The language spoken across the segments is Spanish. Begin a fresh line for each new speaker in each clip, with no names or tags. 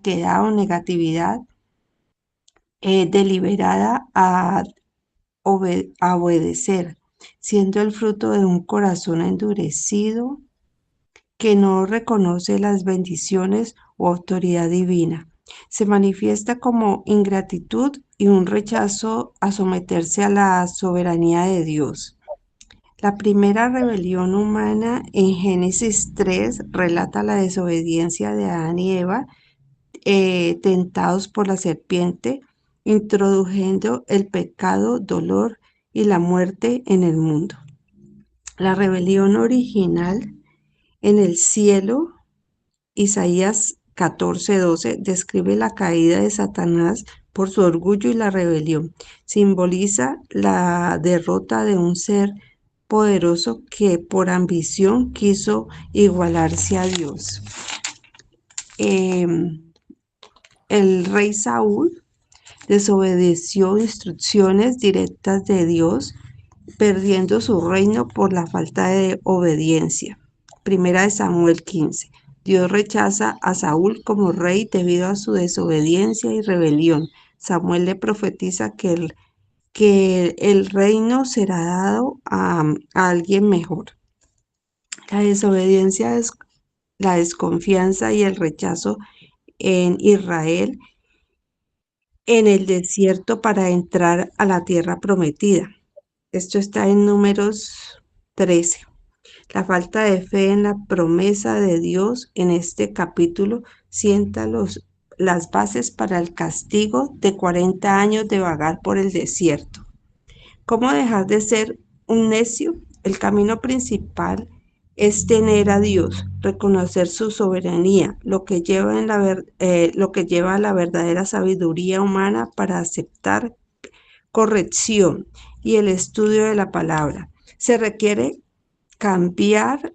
terquedad o negatividad deliberada a obedecer, siendo el fruto de un corazón endurecido que no reconoce las bendiciones o autoridad divina. Se manifiesta como ingratitud y un rechazo a someterse a la soberanía de Dios. La primera rebelión humana en Génesis 3 relata la desobediencia de Adán y Eva, tentados por la serpiente, introduciendo el pecado, dolor y la muerte en el mundo. La rebelión original en el cielo, Isaías 14:12, describe la caída de Satanás por su orgullo y la rebelión. Simboliza la derrota de un ser poderoso que por ambición quiso igualarse a Dios. El rey Saúl desobedeció instrucciones directas de Dios, perdiendo su reino por la falta de obediencia. Primera de Samuel 15. Dios rechaza a Saúl como rey debido a su desobediencia y rebelión. Samuel le profetiza que el reino será dado a alguien mejor. La desobediencia, la desconfianza y el rechazo en Israel en el desierto para entrar a la tierra prometida. Esto está en Números 13. La falta de fe en la promesa de Dios en este capítulo sienta las bases para el castigo de 40 años de vagar por el desierto. ¿Cómo dejar de ser un necio? El camino principal es tener a Dios, reconocer su soberanía, lo que lleva a la verdadera sabiduría humana para aceptar corrección y el estudio de la palabra. Se requiere cambiar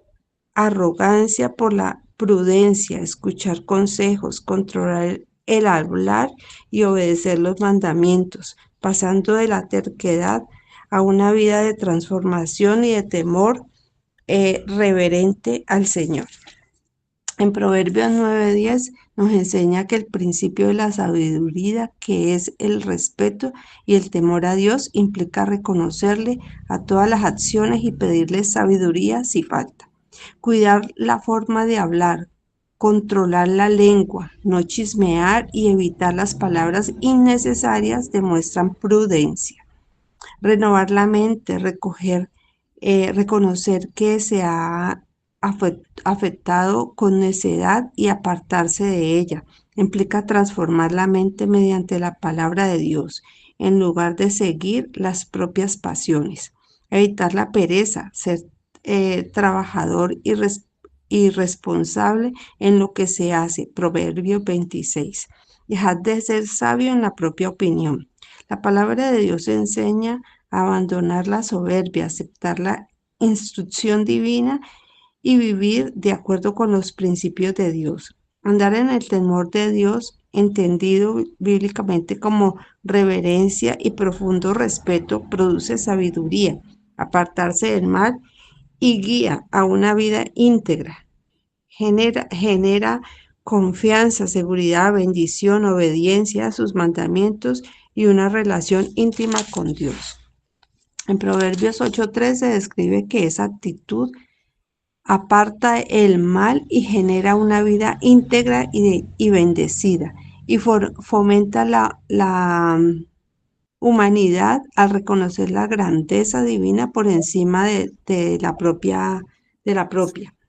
arrogancia por la prudencia, escuchar consejos, controlar el hablar y obedecer los mandamientos, pasando de la terquedad a una vida de transformación y de temor reverente al Señor. En Proverbios 9:10 nos enseña que el principio de la sabiduría, que es el respeto y el temor a Dios, implica reconocerle a todas las acciones y pedirle sabiduría si falta. Cuidar la forma de hablar, controlar la lengua, no chismear y evitar las palabras innecesarias demuestran prudencia. Renovar la mente, reconocer que se ha afectado con necedad y apartarse de ella. Implica transformar la mente mediante la palabra de Dios, en lugar de seguir las propias pasiones. Evitar la pereza, ser trabajador y responsable en lo que se hace. Proverbios 26. Dejar de ser sabio en la propia opinión. La palabra de Dios enseña a abandonar la soberbia, aceptar la instrucción divina y vivir de acuerdo con los principios de Dios. Andar en el temor de Dios, entendido bíblicamente como reverencia y profundo respeto, produce sabiduría. Apartarse del mal y guía a una vida íntegra. Genera confianza, seguridad, bendición, obediencia a sus mandamientos y una relación íntima con Dios. En Proverbios 8:13 describe que esa actitud aparta el mal y genera una vida íntegra y bendecida, y fomenta la humanidad al reconocer la grandeza divina por encima de la propia.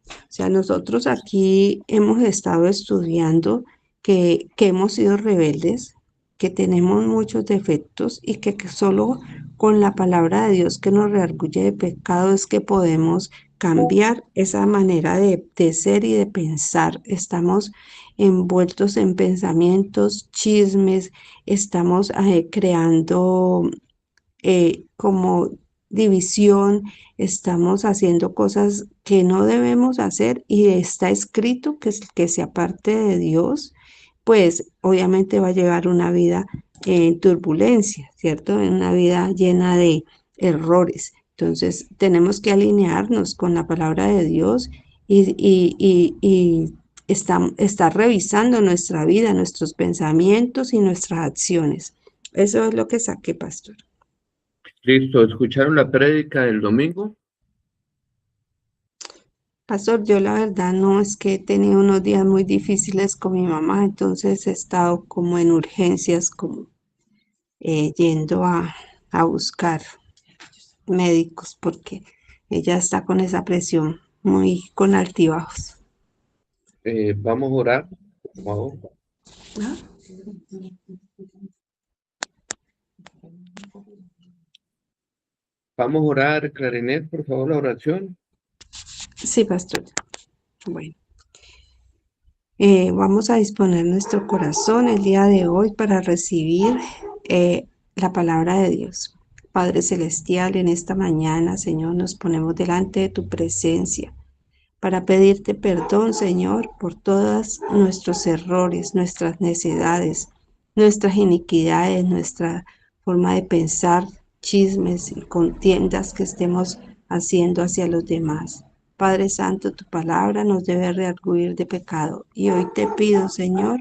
O sea, nosotros aquí hemos estado estudiando que hemos sido rebeldes, que tenemos muchos defectos y que solo con la palabra de Dios que nos redarguye de pecado es que podemos cambiar esa manera de ser y de pensar. Estamos envueltos en pensamientos, chismes, estamos creando como división, estamos haciendo cosas que no debemos hacer y está escrito que se aparte de Dios, pues obviamente va a llevar una vida en turbulencia, ¿cierto? En una vida llena de errores. Entonces tenemos que alinearnos con la palabra de Dios y está revisando nuestra vida, nuestros pensamientos y nuestras acciones. Eso es lo que saqué, pastor.
Listo, ¿escucharon la prédica del domingo?
Pastor, yo la verdad no, es que he tenido unos días muy difíciles con mi mamá, entonces he estado como en urgencias, como yendo a buscar médicos porque ella está con esa presión muy con altibajos.
Vamos a orar, por favor.
¿Ah?
Vamos a orar, Clarinet, por favor, la oración.
Sí, pastor. Bueno, vamos a disponer nuestro corazón el día de hoy para recibir la palabra de Dios. Padre Celestial, en esta mañana, Señor, nos ponemos delante de tu presencia para pedirte perdón, Señor, por todos nuestros errores, nuestras necedades, nuestras iniquidades, nuestra forma de pensar, chismes y contiendas que estemos haciendo hacia los demás. Padre Santo, tu palabra nos debe rearguir de pecado. Y hoy te pido, Señor,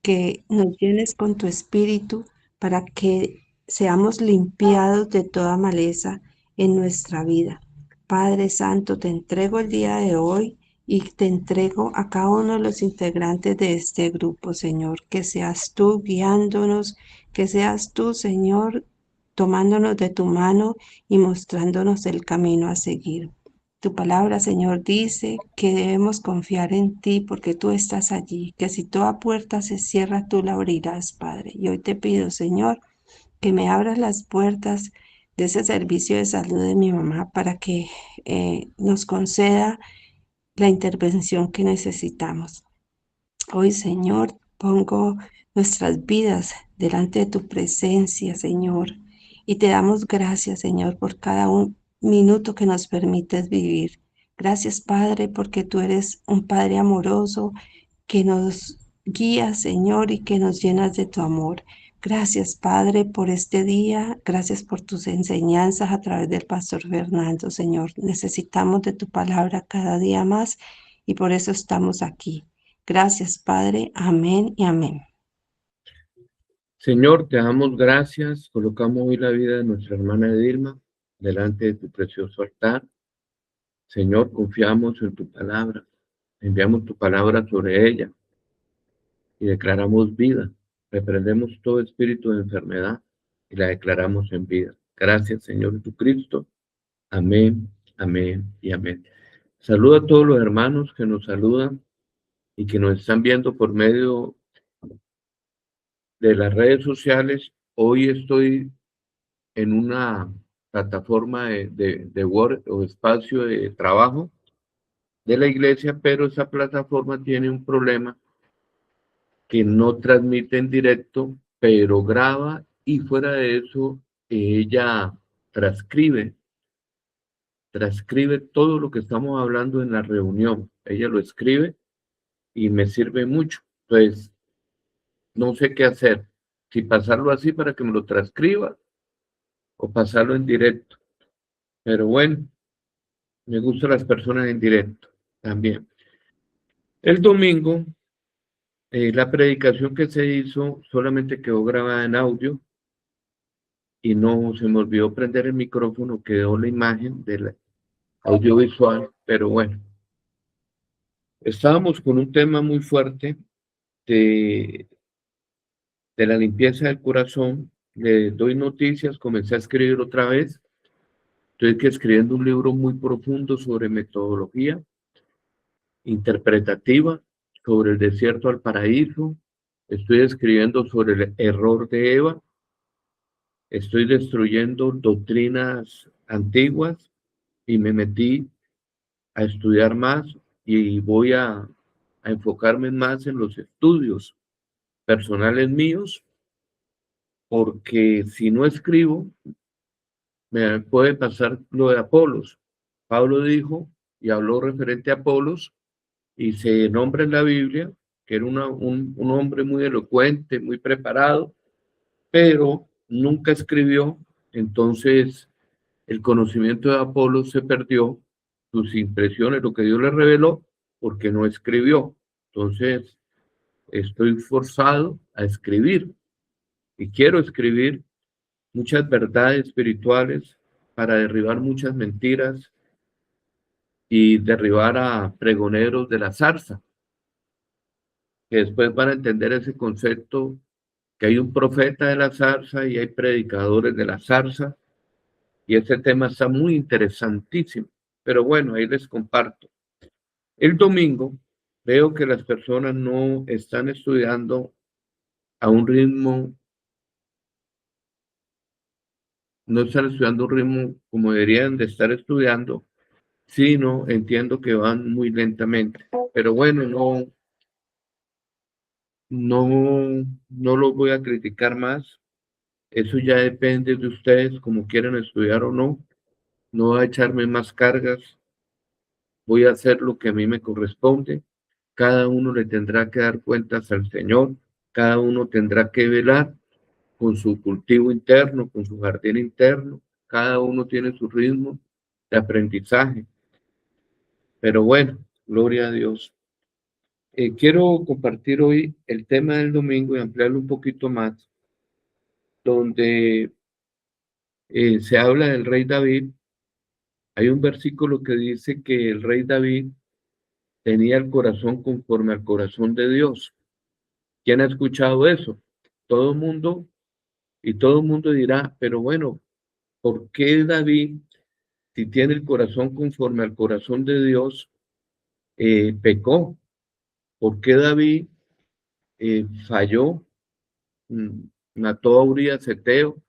que nos llenes con tu espíritu para que seamos limpiados de toda maleza en nuestra vida. Padre Santo, te entrego el día de hoy y te entrego a cada uno de los integrantes de este grupo, Señor. Que seas tú guiándonos, que seas tú, Señor, tomándonos de tu mano y mostrándonos el camino a seguir. Tu palabra, Señor, dice que debemos confiar en ti porque tú estás allí, que si toda puerta se cierra, tú la abrirás, Padre. Y hoy te pido, Señor, que me abras las puertas de ese servicio de salud de mi mamá para que nos conceda la intervención que necesitamos. Hoy, Señor, pongo nuestras vidas delante de tu presencia, Señor, y te damos gracias, Señor, por cada un minuto que nos permites vivir. Gracias, Padre, porque tú eres un Padre amoroso que nos guías, Señor, y que nos llenas de tu amor. Gracias, Padre, por este día. Gracias por tus enseñanzas a través del Pastor Fernando, Señor. Necesitamos de tu palabra cada día más y por eso estamos aquí. Gracias, Padre. Amén y amén.
Señor, te damos gracias. Colocamos hoy la vida de nuestra hermana Edilma delante de tu precioso altar. Señor, confiamos en tu palabra. Enviamos tu palabra sobre ella y declaramos vida. Reprendemos todo espíritu de enfermedad y la declaramos en vida. Gracias, Señor Jesucristo. Amén, amén y amén. Saludo a todos los hermanos que nos saludan y que nos están viendo por medio de las redes sociales. Hoy estoy en una plataforma de Word o espacio de trabajo de la iglesia, pero esa plataforma tiene un problema que no transmite en directo, pero graba y fuera de eso ella transcribe todo lo que estamos hablando en la reunión. Ella lo escribe y me sirve mucho. Entonces, no sé qué hacer. Si pasarlo así para que me lo transcriba o pasarlo en directo. Pero bueno, me gustan las personas en directo también. El domingo, la predicación que se hizo solamente quedó grabada en audio y no se me olvidó prender el micrófono, quedó la imagen del audiovisual, pero bueno, estábamos con un tema muy fuerte de, de la limpieza del corazón. Le doy noticias, comencé a escribir otra vez. Estoy escribiendo un libro muy profundo sobre metodología interpretativa, sobre el desierto al paraíso. Estoy escribiendo sobre el error de Eva. Estoy destruyendo doctrinas antiguas y me metí a estudiar más y voy a enfocarme más en los estudios personales míos, porque si no escribo, me puede pasar lo de Apolos. Pablo dijo y habló referente a Apolos y se nombra en la Biblia que era un hombre muy elocuente, muy preparado, pero nunca escribió. Entonces el conocimiento de Apolos se perdió, sus impresiones, lo que Dios le reveló, porque no escribió. Entonces, estoy forzado a escribir y quiero escribir muchas verdades espirituales para derribar muchas mentiras y derribar a pregoneros de la zarza, que después van a entender ese concepto, que hay un profeta de la zarza y hay predicadores de la zarza, y ese tema está muy interesantísimo. Pero bueno, ahí les comparto. El domingo veo que las personas no están estudiando a un ritmo, no están estudiando a un ritmo como deberían de estar estudiando, sino entiendo que van muy lentamente. Pero bueno, no los voy a criticar más. Eso ya depende de ustedes, como quieran estudiar o no. No voy a echarme más cargas. Voy a hacer lo que a mí me corresponde. Cada uno le tendrá que dar cuentas al Señor. Cada uno tendrá que velar con su cultivo interno, con su jardín interno. Cada uno tiene su ritmo de aprendizaje. Pero bueno, gloria a Dios. Quiero compartir hoy el tema del domingo y ampliarlo un poquito más, donde se habla del rey David. Hay un versículo que dice que el rey David tenía el corazón conforme al corazón de Dios. ¿Quién ha escuchado eso? Todo el mundo, y todo el mundo dirá, pero bueno, ¿por qué David, si tiene el corazón conforme al corazón de Dios, pecó? ¿Por qué David falló? Mm, Mató a Urías Eteo,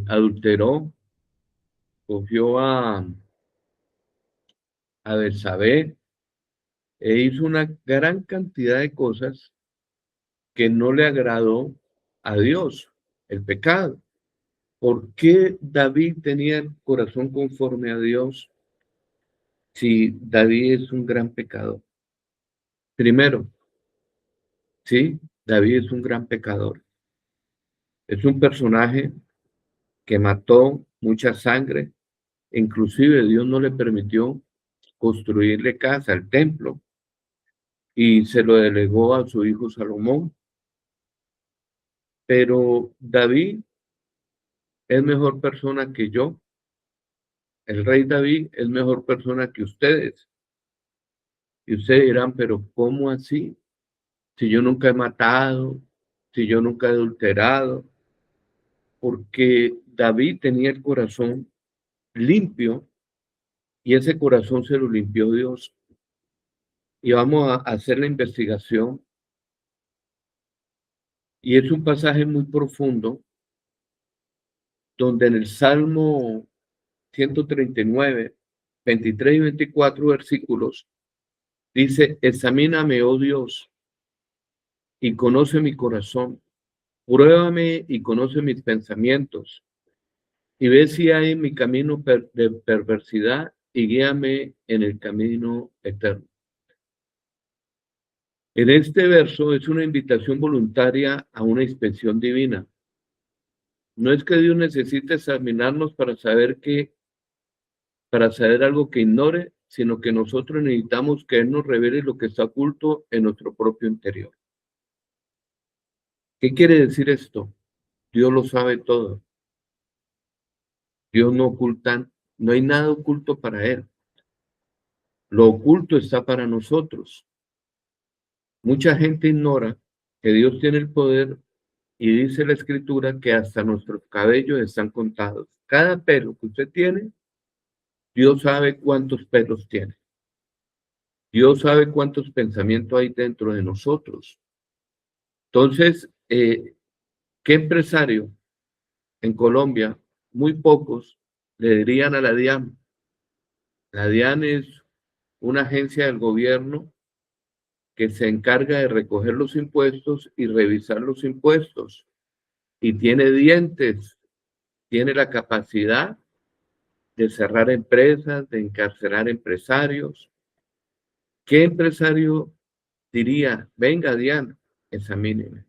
adulteró, cogió a Betsabé, e hizo una gran cantidad de cosas que no le agradó a Dios, el pecado. ¿Por qué David tenía el corazón conforme a Dios si David es un gran pecador? Primero, sí, David es un gran pecador. Es un personaje que mató mucha sangre. Inclusive Dios no le permitió construirle casa, el templo, y se lo delegó a su hijo Salomón. Pero David es mejor persona que yo. El rey David es mejor persona que ustedes. Y ustedes dirán, pero ¿cómo así? Si yo nunca he matado, si yo nunca he adulterado, porque David tenía el corazón limpio y ese corazón se lo limpió Dios. Y vamos a hacer la investigación. Y es un pasaje muy profundo, donde en el Salmo 139, 23 y 24 versículos, dice, examíname, oh Dios, y conoce mi corazón. Pruébame y conoce mis pensamientos, y ve si hay en mi camino de perversidad, y guíame en el camino eterno. En este verso es una invitación voluntaria a una inspección divina. No es que Dios necesite examinarnos para saber algo que ignore, sino que nosotros necesitamos que Él nos revele lo que está oculto en nuestro propio interior. ¿Qué quiere decir esto? Dios lo sabe todo. Dios no oculta, no hay nada oculto para Él. Lo oculto está para nosotros. Mucha gente ignora que Dios tiene el poder y dice la Escritura que hasta nuestros cabellos están contados. Cada pelo que usted tiene, Dios sabe cuántos pelos tiene. Dios sabe cuántos pensamientos hay dentro de nosotros. Entonces, ¿qué empresario en Colombia? Muy pocos le dirían a la DIAN. La DIAN es una agencia del gobierno que se encarga de recoger los impuestos y revisar los impuestos. Y tiene dientes, tiene la capacidad de cerrar empresas, de encarcelar empresarios. ¿Qué empresario diría, venga Diana, examíneme,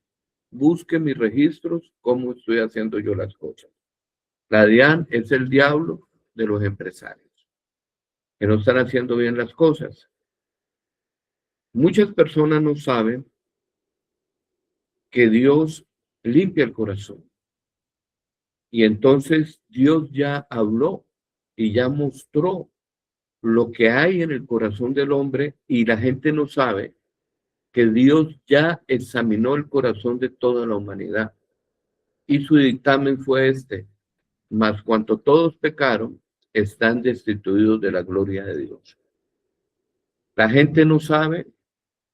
busque mis registros, cómo estoy haciendo yo las cosas? La DIAN es el diablo de los empresarios, que no están haciendo bien las cosas. Muchas personas no saben que Dios limpia el corazón. Y entonces Dios ya habló y ya mostró lo que hay en el corazón del hombre y la gente no sabe que Dios ya examinó el corazón de toda la humanidad. Y su dictamen fue este: mas cuanto todos pecaron, están destituidos de la gloria de Dios. La gente no sabe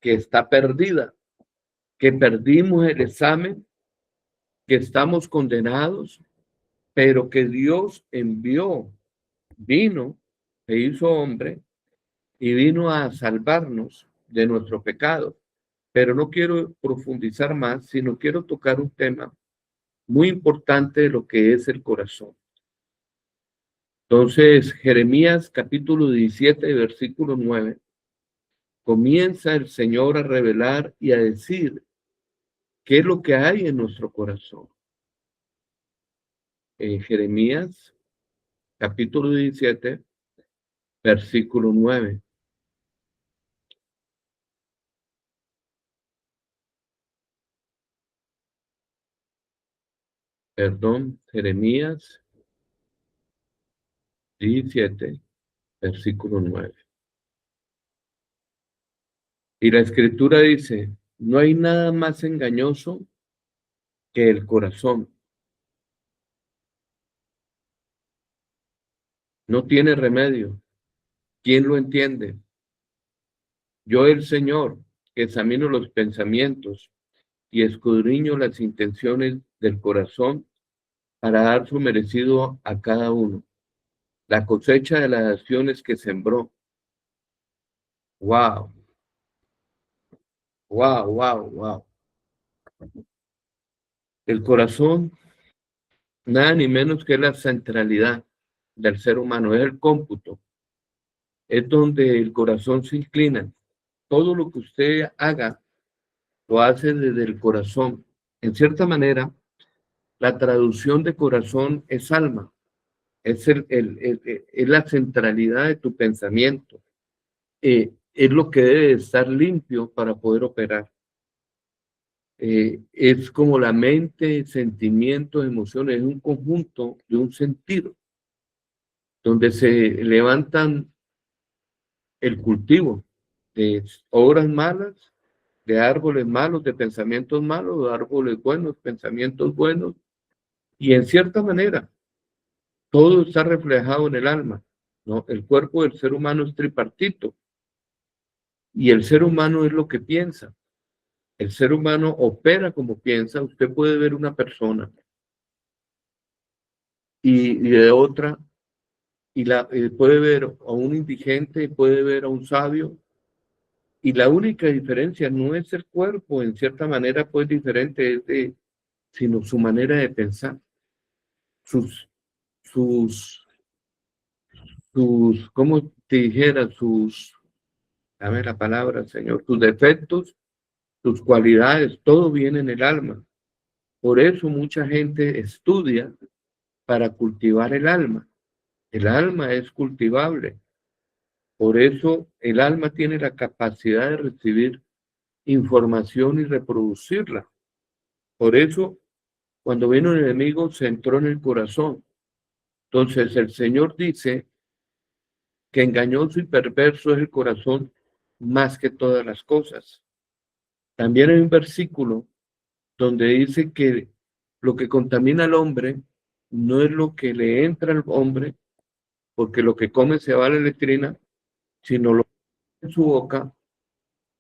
que está perdida, que perdimos el examen, que estamos condenados, pero que Dios envió, vino, se hizo hombre y vino a salvarnos de nuestro pecado. Pero no quiero profundizar más, sino quiero tocar un tema muy importante de lo que es el corazón. Entonces, Jeremías capítulo 17, versículo 9, comienza el Señor a revelar y a decir qué es lo que hay en nuestro corazón. En Jeremías capítulo 17, versículo 9. Perdón, Jeremías 17, versículo 9. Y la escritura dice: no hay nada más engañoso que el corazón. No tiene remedio. ¿Quién lo entiende? Yo, el Señor, que examino los pensamientos y escudriño las intenciones del corazón para dar su merecido a cada uno, la cosecha de las acciones que sembró. Wow, wow, wow, wow. El corazón, nada ni menos que la centralidad del ser humano, es el cómputo, es donde el corazón se inclina. Todo lo que usted haga lo hace desde el corazón. En cierta manera, la traducción de corazón es alma, es, es la centralidad de tu pensamiento, es lo que debe estar limpio para poder operar. Es como la mente, sentimientos, emociones, es un conjunto de un sentido, donde se levantan el cultivo de obras malas, de árboles malos, de pensamientos malos, de árboles buenos, pensamientos buenos, y en cierta manera todo está reflejado en el alma, ¿no? El cuerpo del ser humano es tripartito y el ser humano es lo que piensa. El ser humano opera como piensa. Usted puede ver una persona y de otra, puede ver a un indigente, puede ver a un sabio, y la única diferencia no es el cuerpo, en cierta manera pues diferente, sino su manera de pensar, sus, sus, ¿cómo te dijera? Dame la palabra, Señor, tus defectos, tus cualidades, todo viene en el alma. Por eso mucha gente estudia para cultivar el alma. El alma es cultivable. Por eso el alma tiene la capacidad de recibir información y reproducirla. Por eso, cuando viene un enemigo, se entró en el corazón. Entonces el Señor dice que engañoso y perverso es el corazón más que todas las cosas. También hay un versículo donde dice que lo que contamina al hombre no es lo que le entra al hombre, porque lo que come se va a la letrina, sino lo que en su boca,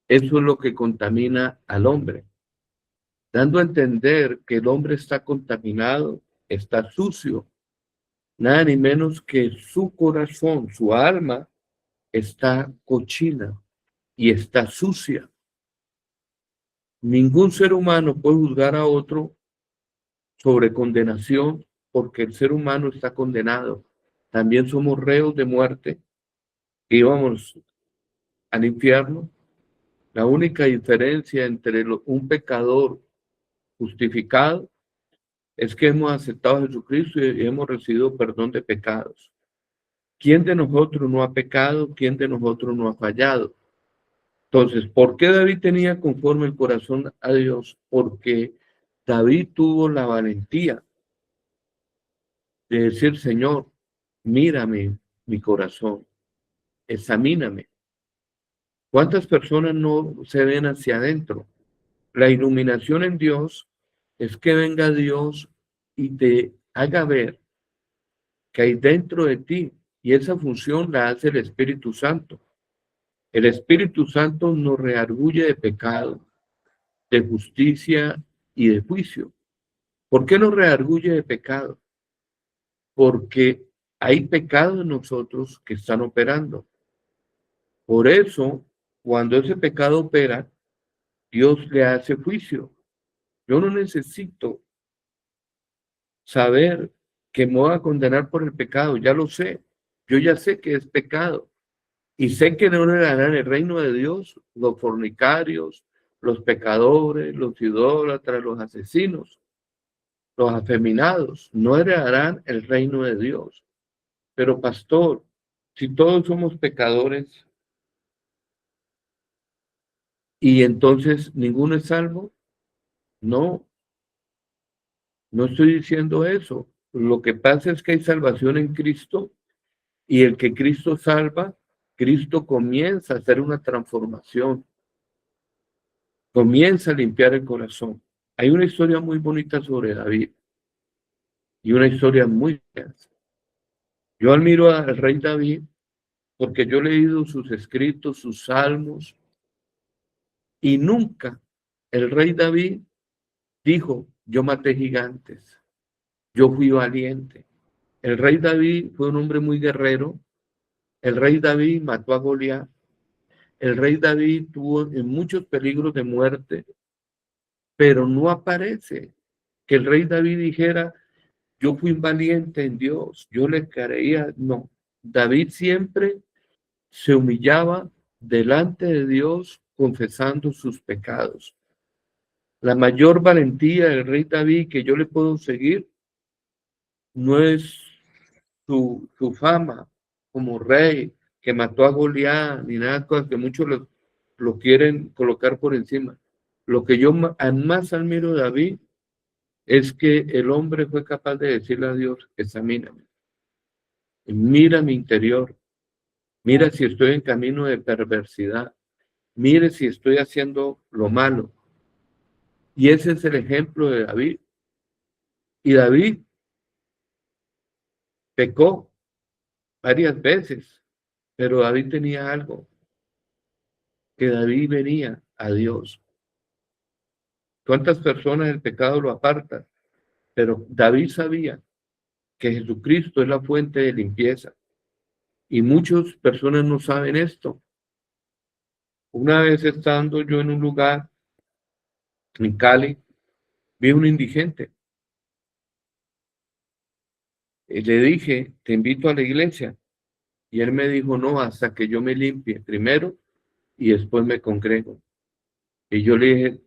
eso es lo que contamina al hombre, dando a entender que el hombre está contaminado, está sucio, nada ni menos que su corazón, su alma está cochina y está sucia. Ningún ser humano puede juzgar a otro sobre condenación, porque el ser humano está condenado. También somos reos de muerte, que íbamos al infierno. La única diferencia entre un pecador justificado es que hemos aceptado a Jesucristo y hemos recibido perdón de pecados. ¿Quién de nosotros no ha pecado? ¿Quién de nosotros no ha fallado? Entonces, ¿por qué David tenía conforme el corazón a Dios? Porque David tuvo la valentía de decir, Señor, mírame mi corazón, examíname. ¿Cuántas personas no se ven hacia adentro? La iluminación en Dios es que venga Dios y te haga ver que hay dentro de ti, y esa función la hace el Espíritu Santo. El Espíritu Santo nos redarguye de pecado, de justicia y de juicio. ¿Por qué nos redarguye de pecado? Porque hay pecado en nosotros que están operando. Por eso, cuando ese pecado opera, Dios le hace juicio. Yo no necesito saber que me voy a condenar por el pecado, ya lo sé. Yo ya sé que es pecado. Y sé que no heredarán el reino de Dios los fornicarios, los pecadores, los idólatras, los asesinos, los afeminados. No heredarán el reino de Dios. Pero pastor, si todos somos pecadores y entonces ninguno es salvo, no, no estoy diciendo eso. Lo que pasa es que hay salvación en Cristo y el que Cristo salva, Cristo comienza a hacer una transformación, comienza a limpiar el corazón. Hay una historia muy bonita sobre David y una historia muy densa. Yo admiro al rey David porque yo he leído sus escritos, sus salmos, y nunca el rey David dijo, yo maté gigantes, yo fui valiente. El rey David fue un hombre muy guerrero. El rey David mató a Goliat. El rey David tuvo en muchos peligros de muerte, pero no aparece que el rey David dijera, yo fui valiente en Dios, yo le creía. No, David siempre se humillaba delante de Dios confesando sus pecados. La mayor valentía del rey David que yo le puedo seguir no es su fama como rey, que mató a Goliat, ni nada, cosas que muchos lo quieren colocar por encima. Lo que yo más admiro de David es que el hombre fue capaz de decirle a Dios, examíname, mira mi interior, mira si estoy en camino de perversidad, mire si estoy haciendo lo malo. Y ese es el ejemplo de David. Y David pecó varias veces, pero David tenía algo, que David venía a Dios. ¿Cuántas personas el pecado lo apartan? Pero David sabía que Jesucristo es la fuente de limpieza. Y muchas personas no saben esto. Una vez estando yo en un lugar, en Cali, vi un indigente. Y le dije, te invito a la iglesia. Y él me dijo, no, hasta que yo me limpie primero y después me congrego. Y yo le dije,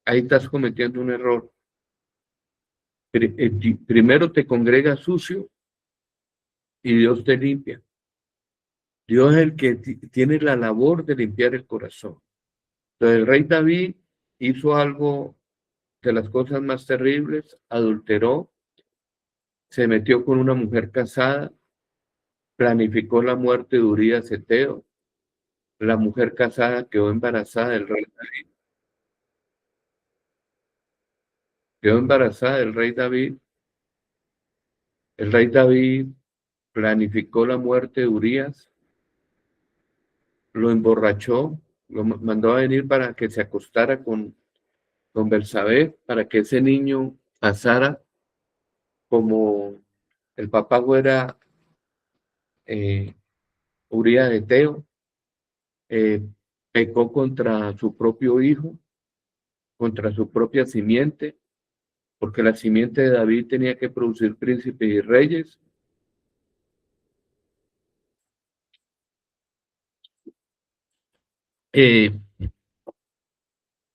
ahí estás cometiendo un error. Primero te congregas sucio y Dios te limpia. Dios es el que tiene la labor de limpiar el corazón. Entonces el rey David hizo algo de las cosas más terribles, adulteró, se metió con una mujer casada, planificó la muerte de Urías Eteo. La mujer casada quedó embarazada del rey David. Quedó embarazada del rey David. El rey David planificó la muerte de Urías, lo emborrachó, lo mandó a venir para que se acostara con Belsabé, para que ese niño pasara como el papá fuera Urías de Eteo. Pecó contra su propio hijo, contra su propia simiente, porque la simiente de David tenía que producir príncipes y reyes. Eh,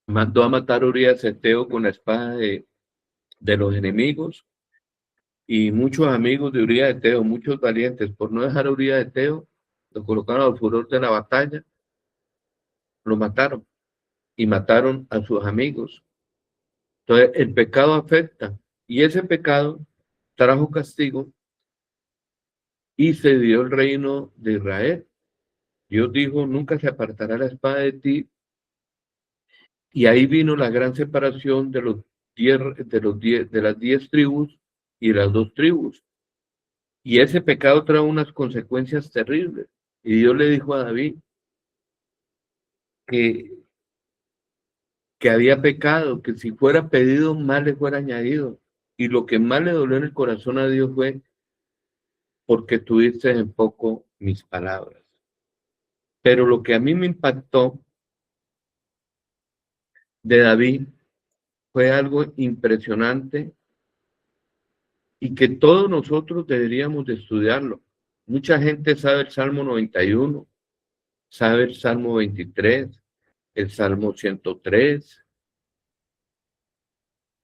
Mandó a matar a Urías Eteo con la espada de los enemigos, y muchos amigos de Urías Eteo, muchos valientes, por no dejar a Urías Eteo, lo colocaron al furor de la batalla lo mataron y mataron a sus amigos. Entonces, el pecado afecta y ese pecado trajo castigo y se dio el reino de Israel. Dios dijo, nunca se apartará la espada de ti. Y ahí vino la gran separación de de las 10 tribus y las 2 tribus. Y ese pecado trae unas consecuencias terribles. Y Dios le dijo a David que, que había pecado, que si fuera pedido, más le fuera añadido. Y lo que más le dolió en el corazón a Dios fue porque tuviste en poco mis palabras. Pero lo que a mí me impactó de David fue algo impresionante y que todos nosotros deberíamos de estudiarlo. Mucha gente sabe el Salmo 91, sabe el Salmo 23, el Salmo 103.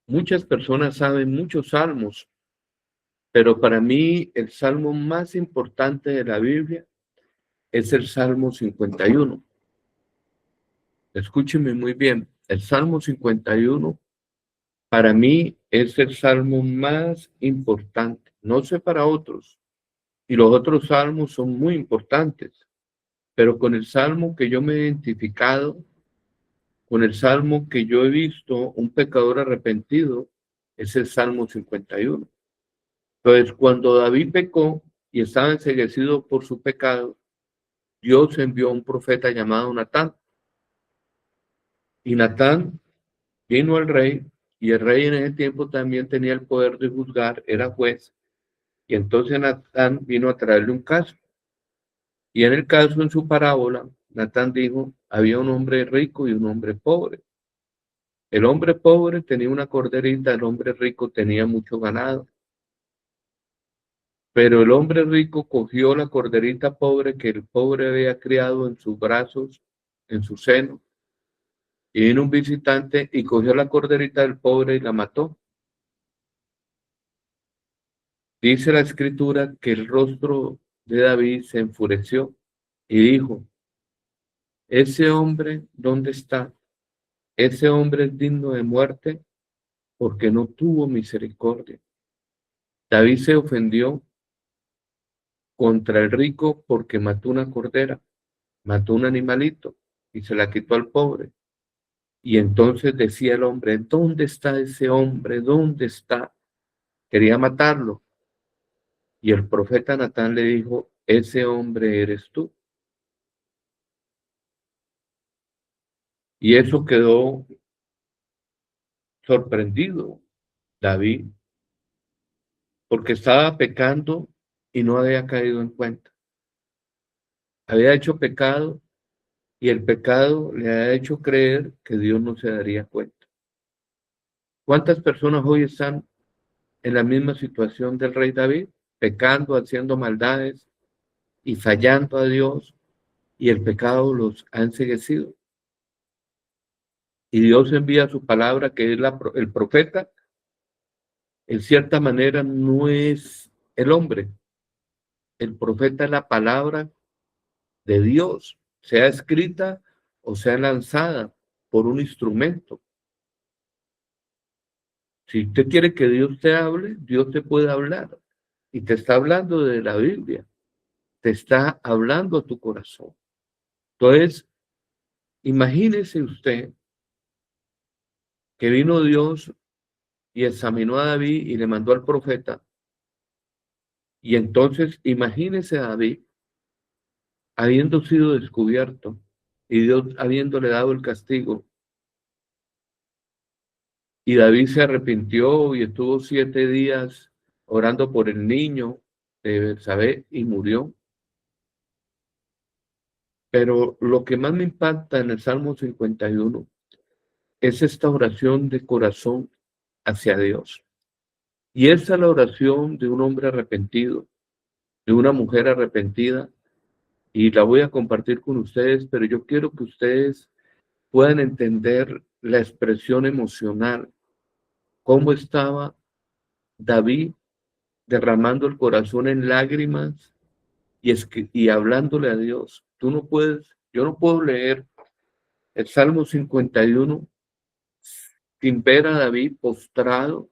Muchas personas saben muchos salmos, pero para mí el salmo más importante de la Biblia es el Salmo 51. Escúcheme muy bien, el Salmo 51 para mí es el salmo más importante. No sé para otros, y los otros salmos son muy importantes, pero con el salmo que yo me he identificado, con el salmo que yo he visto, un pecador arrepentido, es el Salmo 51. Entonces, cuando David pecó y estaba enceguecido por su pecado, Dios envió a un profeta llamado Natán. Y Natán vino al rey, y el rey en ese tiempo también tenía el poder de juzgar, era juez. Y entonces Natán vino a traerle un caso. Y en el caso, en su parábola, Natán dijo, había un hombre rico y un hombre pobre. El hombre pobre tenía una corderita, el hombre rico tenía mucho ganado. Pero el hombre rico cogió la corderita pobre que el pobre había criado en sus brazos, en su seno, y vino un visitante y cogió la corderita del pobre y la mató. Dice la escritura que el rostro de David se enfureció y dijo, ese hombre, ¿dónde está? Ese hombre es digno de muerte porque no tuvo misericordia. David se ofendió contra el rico porque mató una cordera, mató un animalito y se la quitó al pobre. Y entonces decía el hombre, ¿dónde está ese hombre? ¿Dónde está? Quería matarlo. Y el profeta Natán le dijo, ese hombre eres tú. Y eso quedó sorprendido David, porque estaba pecando y no había caído en cuenta. Había hecho pecado y el pecado le ha hecho creer que Dios no se daría cuenta. ¿Cuántas personas hoy están en la misma situación del rey David? Pecando, haciendo maldades y fallando a Dios, y el pecado los ha enceguecido. Y Dios envía su palabra, que es el profeta, en cierta manera no es el hombre. El profeta es la palabra de Dios, sea escrita o sea lanzada por un instrumento. Si usted quiere que Dios te hable, Dios te puede hablar. Y te está hablando de la Biblia. Te está hablando a tu corazón. Entonces, imagínese usted que vino Dios y examinó a David y le mandó al profeta. Y entonces, imagínese a David habiendo sido descubierto y Dios habiéndole dado el castigo. Y David se arrepintió y estuvo 7 días orando por el niño de Betsabé y murió. Pero lo que más me impacta en el Salmo 51 es esta oración de corazón hacia Dios. Y esa es la oración de un hombre arrepentido, de una mujer arrepentida, y la voy a compartir con ustedes, pero yo quiero que ustedes puedan entender la expresión emocional, cómo estaba David derramando el corazón en lágrimas y hablándole a Dios. Tú no puedes, yo no puedo leer El Salmo 51, sin ver a David postrado,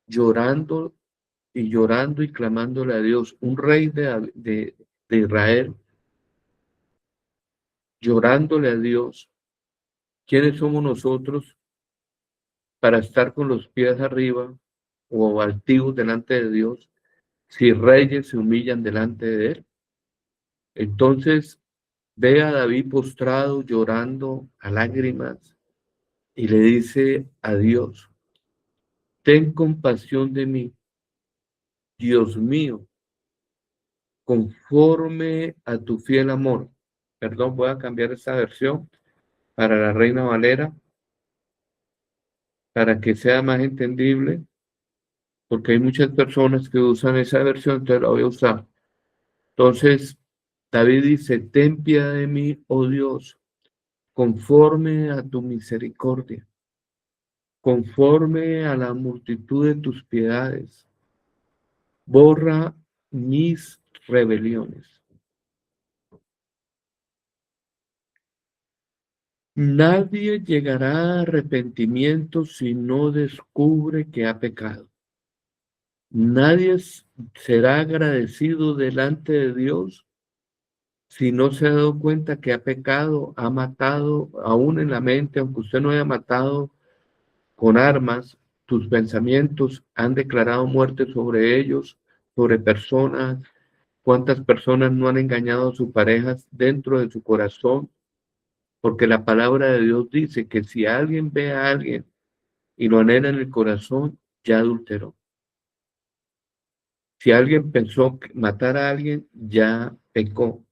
llorando y llorando y clamándole a Dios, un rey de Israel, llorándole a Dios. ¿Quiénes somos nosotros para estar con los pies arriba o altivos delante de Dios si reyes se humillan delante de Él? Entonces ve a David postrado, llorando a lágrimas, y le dice a Dios: ten compasión de mí, Dios mío, conforme a tu fiel amor. Perdón, voy a cambiar esta versión para la Reina Valera, para que sea más entendible, porque hay muchas personas que usan esa versión, entonces la voy a usar. Entonces, David dice: ten piedad de mí, oh Dios, conforme a tu misericordia, conforme a la multitud de tus piedades, borra mis rebeliones. Nadie llegará a arrepentimiento si no descubre que ha pecado. Nadie será agradecido delante de Dios si no se ha dado cuenta que ha pecado, ha matado, aún en la mente, aunque usted no haya matado con armas, tus pensamientos han declarado muerte sobre ellos, sobre personas. ¿Cuántas personas no han engañado a sus parejas dentro de su corazón? Porque la palabra de Dios dice que si alguien ve a alguien y lo anhela en el corazón, ya adulteró. Si alguien pensó matar a alguien, ya pecó.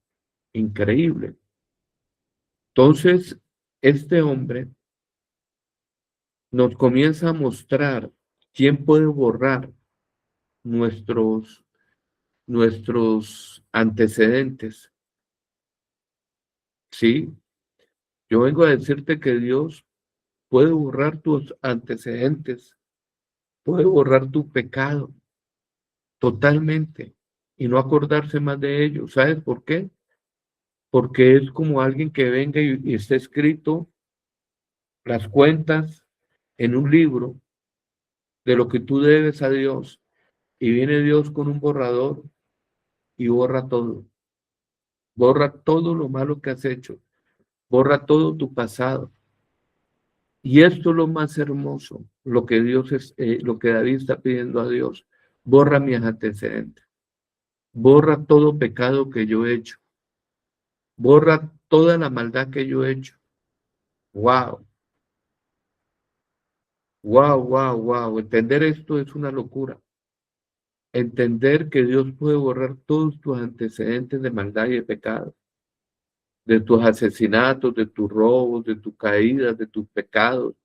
Increíble. Entonces, este hombre nos comienza a mostrar quién puede borrar nuestros antecedentes. Sí, yo vengo a decirte que Dios puede borrar tus antecedentes, puede borrar tu pecado totalmente y no acordarse más de ello. ¿Sabes por qué? Porque es como alguien que venga y esté escrito las cuentas en un libro de lo que tú debes a Dios, y viene Dios con un borrador y borra todo lo malo que has hecho, borra todo tu pasado. Y esto es lo más hermoso, lo que lo que David está pidiendo a Dios: borra mis antecedentes, borra todo pecado que yo he hecho, borra toda la maldad que yo he hecho. Wow, wow, wow, wow. Entender esto es una locura. Entender que Dios puede borrar todos tus antecedentes de maldad y de pecado, de tus asesinatos, de tus robos, de tus caídas, de tus pecados.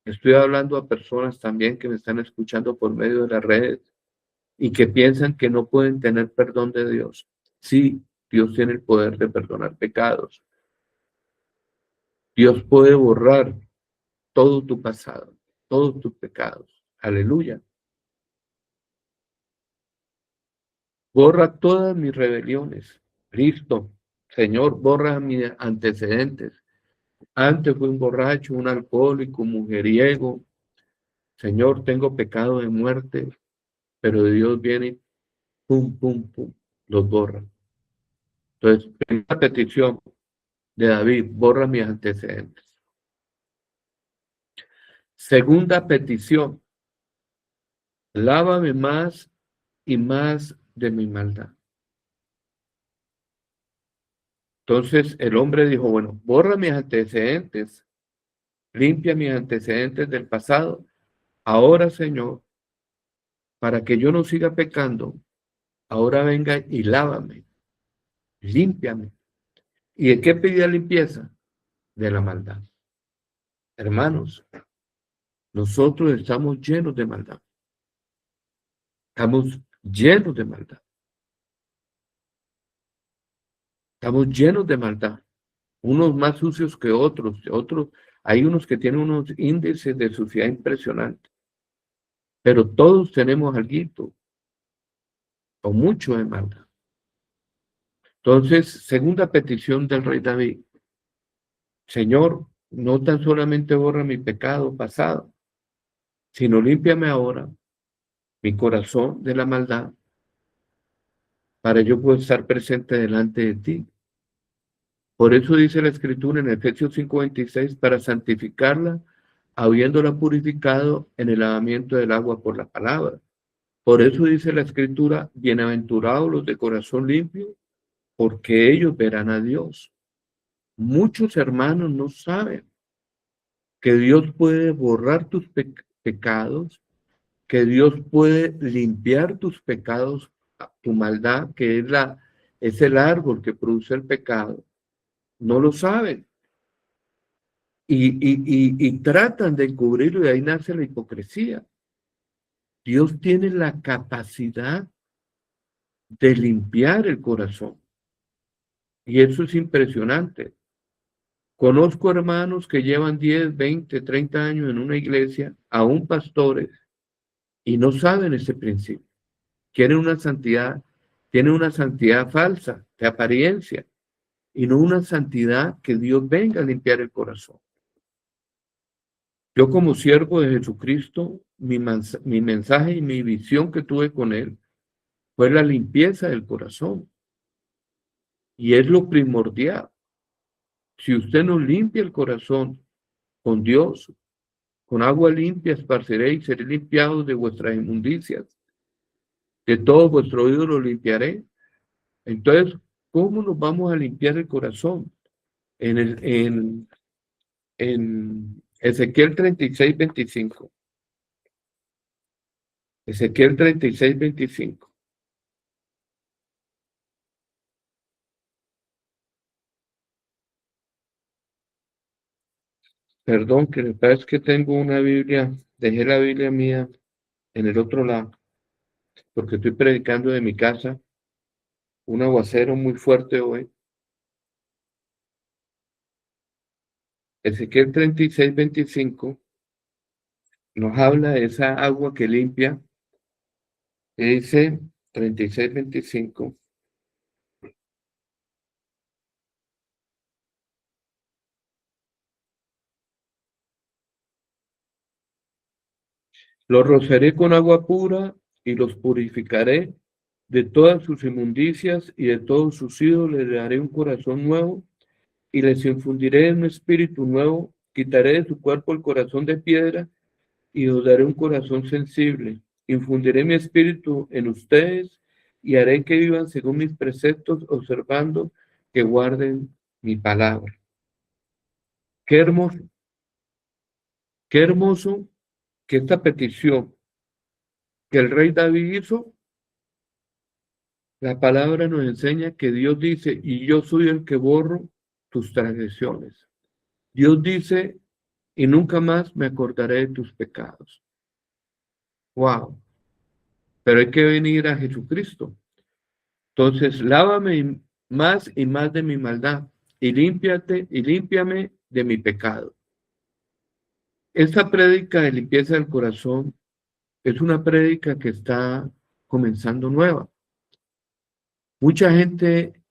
Estoy hablando a personas también que me están escuchando por medio de las redes y que piensan que no pueden tener perdón de Dios. Sí, Dios tiene el poder de perdonar pecados. Dios puede borrar todo tu pasado, todos tus pecados. Aleluya. Borra todas mis rebeliones. Listo. Señor, borra mis antecedentes. Antes fui un borracho, un alcohólico, un mujeriego. Señor, tengo pecado de muerte, pero Dios viene y pum, pum, pum, los borra. Entonces, primera petición de David: borra mis antecedentes. Segunda petición: lávame más y más de mi maldad. Entonces el hombre dijo: bueno, borra mis antecedentes, limpia mis antecedentes del pasado. Ahora, Señor, para que yo no siga pecando, ahora venga y lávame, límpiame. ¿Y de qué pedía limpieza? De la maldad. Hermanos, nosotros estamos llenos de maldad. Estamos llenos de maldad. Estamos llenos de maldad. Unos más sucios que otros. Hay unos que tienen unos índices de suciedad impresionantes. Pero todos tenemos algo o mucho de maldad. Entonces, segunda petición del rey David: Señor, no tan solamente borra mi pecado pasado, sino límpiame ahora mi corazón de la maldad para yo poder estar presente delante de ti. Por eso dice la Escritura en Efesios 5:26, para santificarla, habiéndola purificado en el lavamiento del agua por la palabra. Por eso dice la Escritura, bienaventurados los de corazón limpio, porque ellos verán a Dios. Muchos hermanos no saben que Dios puede borrar tus pecados, que Dios puede limpiar tus pecados, tu maldad, que es el árbol que produce el pecado. No lo saben. Y tratan de encubrirlo, y ahí nace la hipocresía. Dios tiene la capacidad de limpiar el corazón. Y eso es impresionante. Conozco hermanos que llevan 10, 20, 30 años en una iglesia, aún pastores, y no saben ese principio. Quieren una santidad, tienen una santidad falsa, de apariencia, y no una santidad que Dios venga a limpiar el corazón. Yo como siervo de Jesucristo, mi mensaje y mi visión que tuve con Él fue la limpieza del corazón. Y es lo primordial. Si usted no limpia el corazón con Dios, con agua limpia esparceréis, seréis limpiados de vuestras inmundicias. De todo vuestro ídolo limpiaré. Entonces, ¿cómo nos vamos a limpiar el corazón? En Ezequiel 36:25. Ezequiel 36:25. Perdón, que me parece que tengo una Biblia, dejé la Biblia mía en el otro lado, porque estoy predicando de mi casa, un aguacero muy fuerte hoy. Ezequiel 36:25 nos habla de esa agua que limpia, que dice 36:25. Los rociaré con agua pura y los purificaré de todas sus inmundicias y de todos sus ídolos. Les daré un corazón nuevo y les infundiré un espíritu nuevo. Quitaré de su cuerpo el corazón de piedra y os daré un corazón sensible. Infundiré mi espíritu en ustedes y haré que vivan según mis preceptos, observando que guarden mi palabra. Qué hermoso que esta petición que el rey David hizo, la palabra nos enseña que Dios dice, y yo soy el que borro tus transgresiones. Dios dice, y nunca más me acordaré de tus pecados. Wow. Pero hay que venir a Jesucristo. Entonces, lávame más y más de mi maldad y límpiame de mi pecado. Esta prédica de limpieza del corazón es una prédica que está comenzando nueva. Mucha gente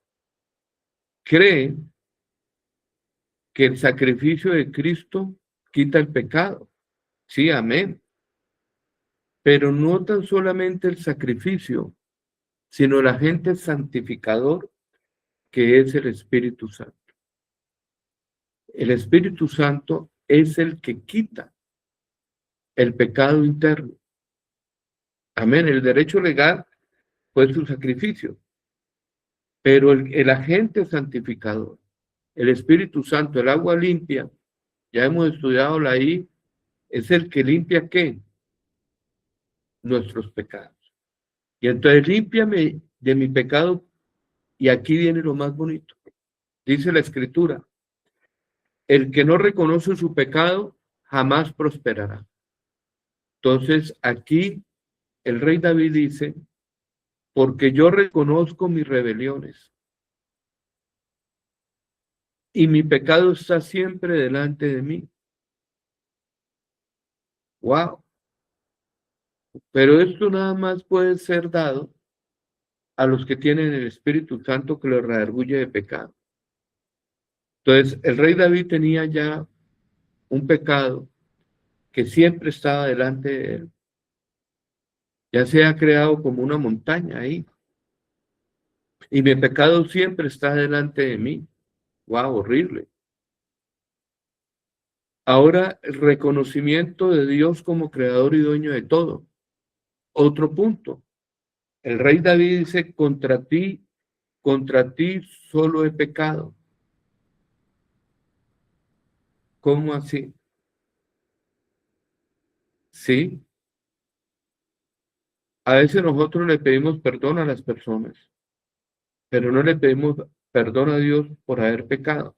cree que el sacrificio de Cristo quita el pecado. Sí, amén. Pero no tan solamente el sacrificio, sino el agente santificador que es el Espíritu Santo. El Espíritu Santo es el que quita el pecado interno. Amén. El derecho legal fue su sacrificio, pero el agente santificador, el Espíritu Santo, el agua limpia, ya hemos estudiado la I, es el que limpia ¿qué? Nuestros pecados. Y entonces límpiame de mi pecado, y aquí viene lo más bonito. Dice la Escritura, el que no reconoce su pecado jamás prosperará. Entonces aquí el rey David dice, porque yo reconozco mis rebeliones y mi pecado está siempre delante de mí. Wow. Pero esto nada más puede ser dado a los que tienen el Espíritu Santo que los redarguye de pecado. Entonces, el rey David tenía ya un pecado que siempre estaba delante de él. Ya se ha creado como una montaña ahí. Y mi pecado siempre está delante de mí. ¡Wow! Horrible. Ahora, el reconocimiento de Dios como creador y dueño de todo. Otro punto. El rey David dice, contra ti solo he pecado. ¿Cómo así? Sí. A veces nosotros le pedimos perdón a las personas, pero no le pedimos perdón a Dios por haber pecado.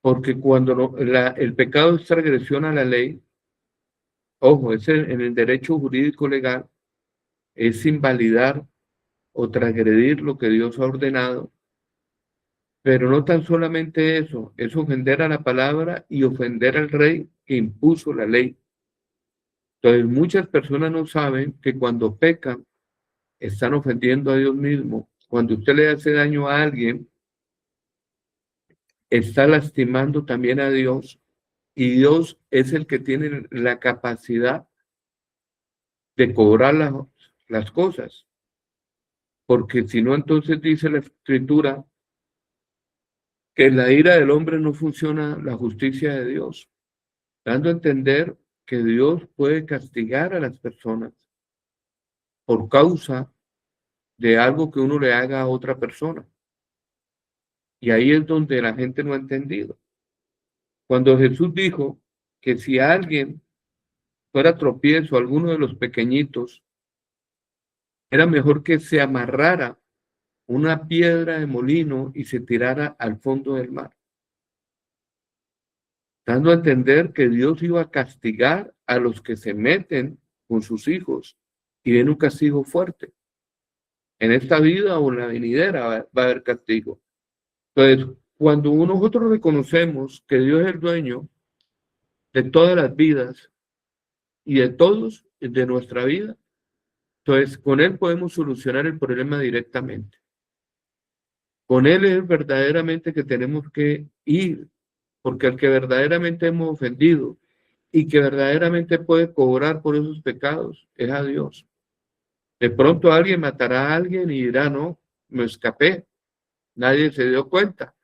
Porque cuando el pecado es transgresión a la ley, ojo, en el derecho jurídico legal, es invalidar o transgredir lo que Dios ha ordenado, pero no tan solamente eso, es ofender a la palabra y ofender al rey que impuso la ley. Entonces, muchas personas no saben que cuando pecan, están ofendiendo a Dios mismo. Cuando usted le hace daño a alguien, está lastimando también a Dios, y Dios es el que tiene la capacidad de cobrar las cosas, porque si no, entonces dice la Escritura que en la ira del hombre no funciona la justicia de Dios, dando a entender que Dios puede castigar a las personas por causa de algo que uno le haga a otra persona. Y ahí es donde la gente no ha entendido. Cuando Jesús dijo que si alguien fuera tropiezo a alguno de los pequeñitos, era mejor que se amarrara una piedra de molino y se tirara al fondo del mar, dando a entender que Dios iba a castigar a los que se meten con sus hijos y viene un castigo fuerte. En esta vida o en la venidera va a haber castigo. Entonces, cuando nosotros reconocemos que Dios es el dueño de todas las vidas y de todos, de nuestra vida, entonces con Él podemos solucionar el problema directamente. Con Él es verdaderamente que tenemos que ir, porque al que verdaderamente hemos ofendido y que verdaderamente puede cobrar por esos pecados es a Dios. De pronto alguien matará a alguien y dirá, no, me escapé, nadie se dio cuenta,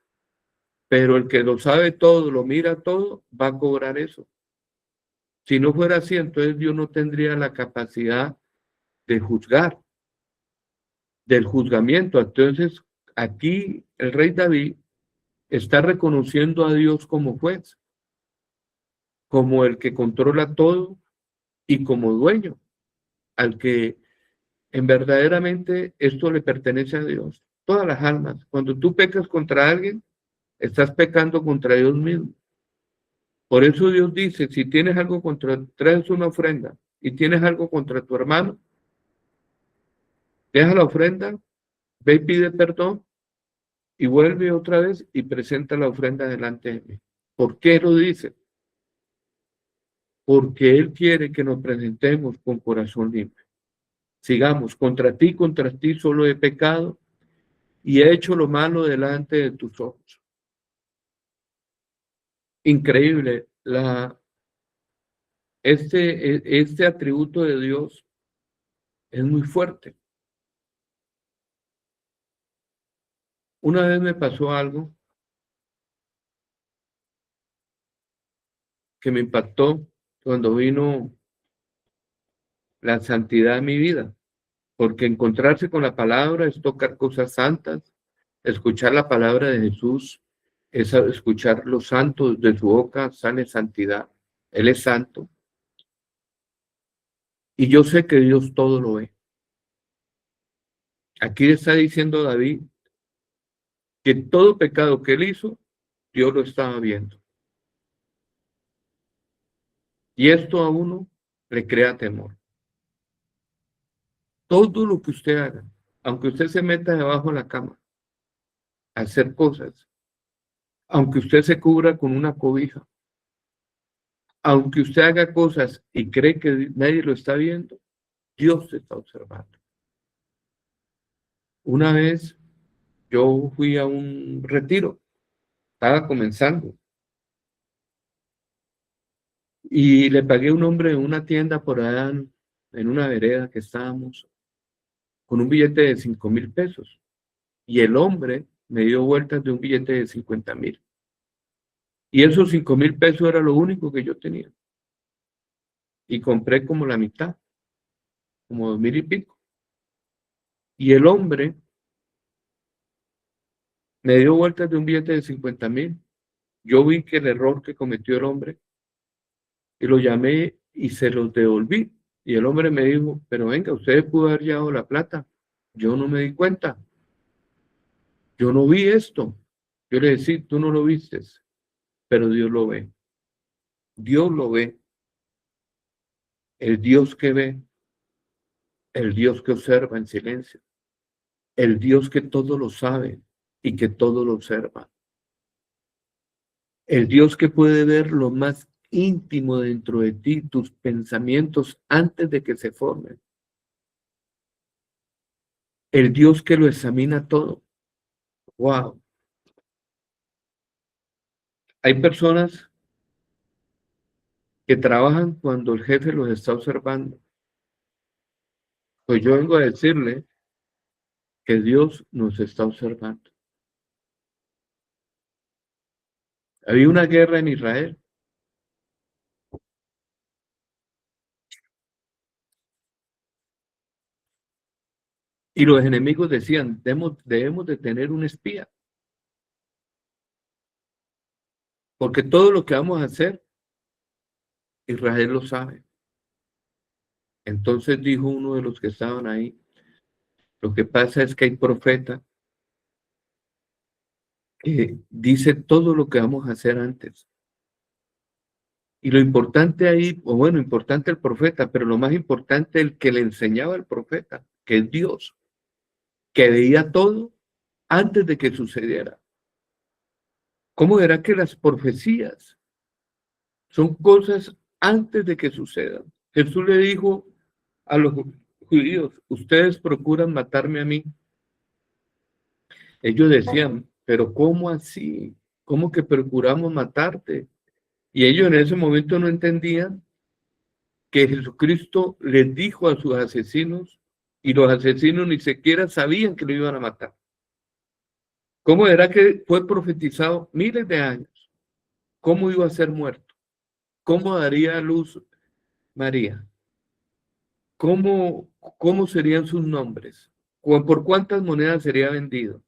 pero el que lo sabe todo, lo mira todo, va a cobrar eso. Si no fuera así, entonces Dios no tendría la capacidad de juzgar, del juzgamiento. Entonces, aquí el rey David está reconociendo a Dios como juez, como el que controla todo y como dueño, al que en verdaderamente esto le pertenece a Dios. Todas las almas. Cuando tú pecas contra alguien, estás pecando contra Dios mismo. Por eso Dios dice, si tienes algo contra, traes una ofrenda y tienes algo contra tu hermano, deja la ofrenda, ve y pide perdón y vuelve otra vez y presenta la ofrenda delante de mí. ¿Por qué lo dice? Porque Él quiere que nos presentemos con corazón limpio. Sigamos, contra ti solo he pecado y he hecho lo malo delante de tus ojos. Increíble, este atributo de Dios es muy fuerte. Una vez me pasó algo que me impactó cuando vino la santidad a mi vida, porque encontrarse con la palabra es tocar cosas santas, escuchar la palabra de Jesús, es escuchar los santos de su boca, sale santidad. Él es santo. Y yo sé que Dios todo lo ve. Aquí está diciendo David que todo pecado que él hizo, Dios lo estaba viendo. Y esto a uno le crea temor. Todo lo que usted haga, aunque usted se meta debajo de la cama a hacer cosas, aunque usted se cubra con una cobija, aunque usted haga cosas y cree que nadie lo está viendo, Dios te está observando. Una vez yo fui a un retiro estaba comenzando. Y le pagué a un hombre en una tienda por allá en una vereda que estábamos con un billete de 5.000 pesos. Y el hombre me dio vueltas de un billete de 50.000. Y esos 5.000 pesos era lo único que yo tenía. Y compré como la mitad, como 2.000 y pico. Y el hombre me dio vueltas de un billete de 50.000. Yo vi que el error que cometió el hombre y lo llamé y se los devolví. Y el hombre me dijo, pero venga, usted pudo haber llevado la plata. Yo no me di cuenta. Yo no vi esto. Yo le decía, tú no lo vistes, pero Dios lo ve. Dios lo ve. El Dios que ve, el Dios que observa en silencio, el Dios que todo lo sabe y que todo lo observa. El Dios que puede ver lo más íntimo dentro de ti, tus pensamientos antes de que se formen. El Dios que lo examina todo. Wow. Hay personas que trabajan cuando el jefe los está observando. Pues yo vengo a decirle que Dios nos está observando. Había una guerra en Israel y los enemigos decían, debemos de tener un espía, porque todo lo que vamos a hacer, Israel lo sabe. Entonces dijo uno de los que estaban ahí, lo que pasa es que hay profeta que dice todo lo que vamos a hacer antes. Y lo importante ahí, o bueno, importante el profeta, pero lo más importante el que le enseñaba al profeta, que es Dios, que veía todo antes de que sucediera. ¿Cómo era que las profecías son cosas antes de que sucedan? Jesús le dijo a los judíos, ustedes procuran matarme a mí. Ellos decían, pero ¿cómo así? ¿Cómo que procuramos matarte? Y ellos en ese momento no entendían que Jesucristo les dijo a sus asesinos y los asesinos ni siquiera sabían que lo iban a matar. ¿Cómo era que fue profetizado miles de años? ¿Cómo iba a ser muerto? ¿Cómo daría a luz María? ¿Cómo serían sus nombres? ¿Por cuántas monedas sería vendido?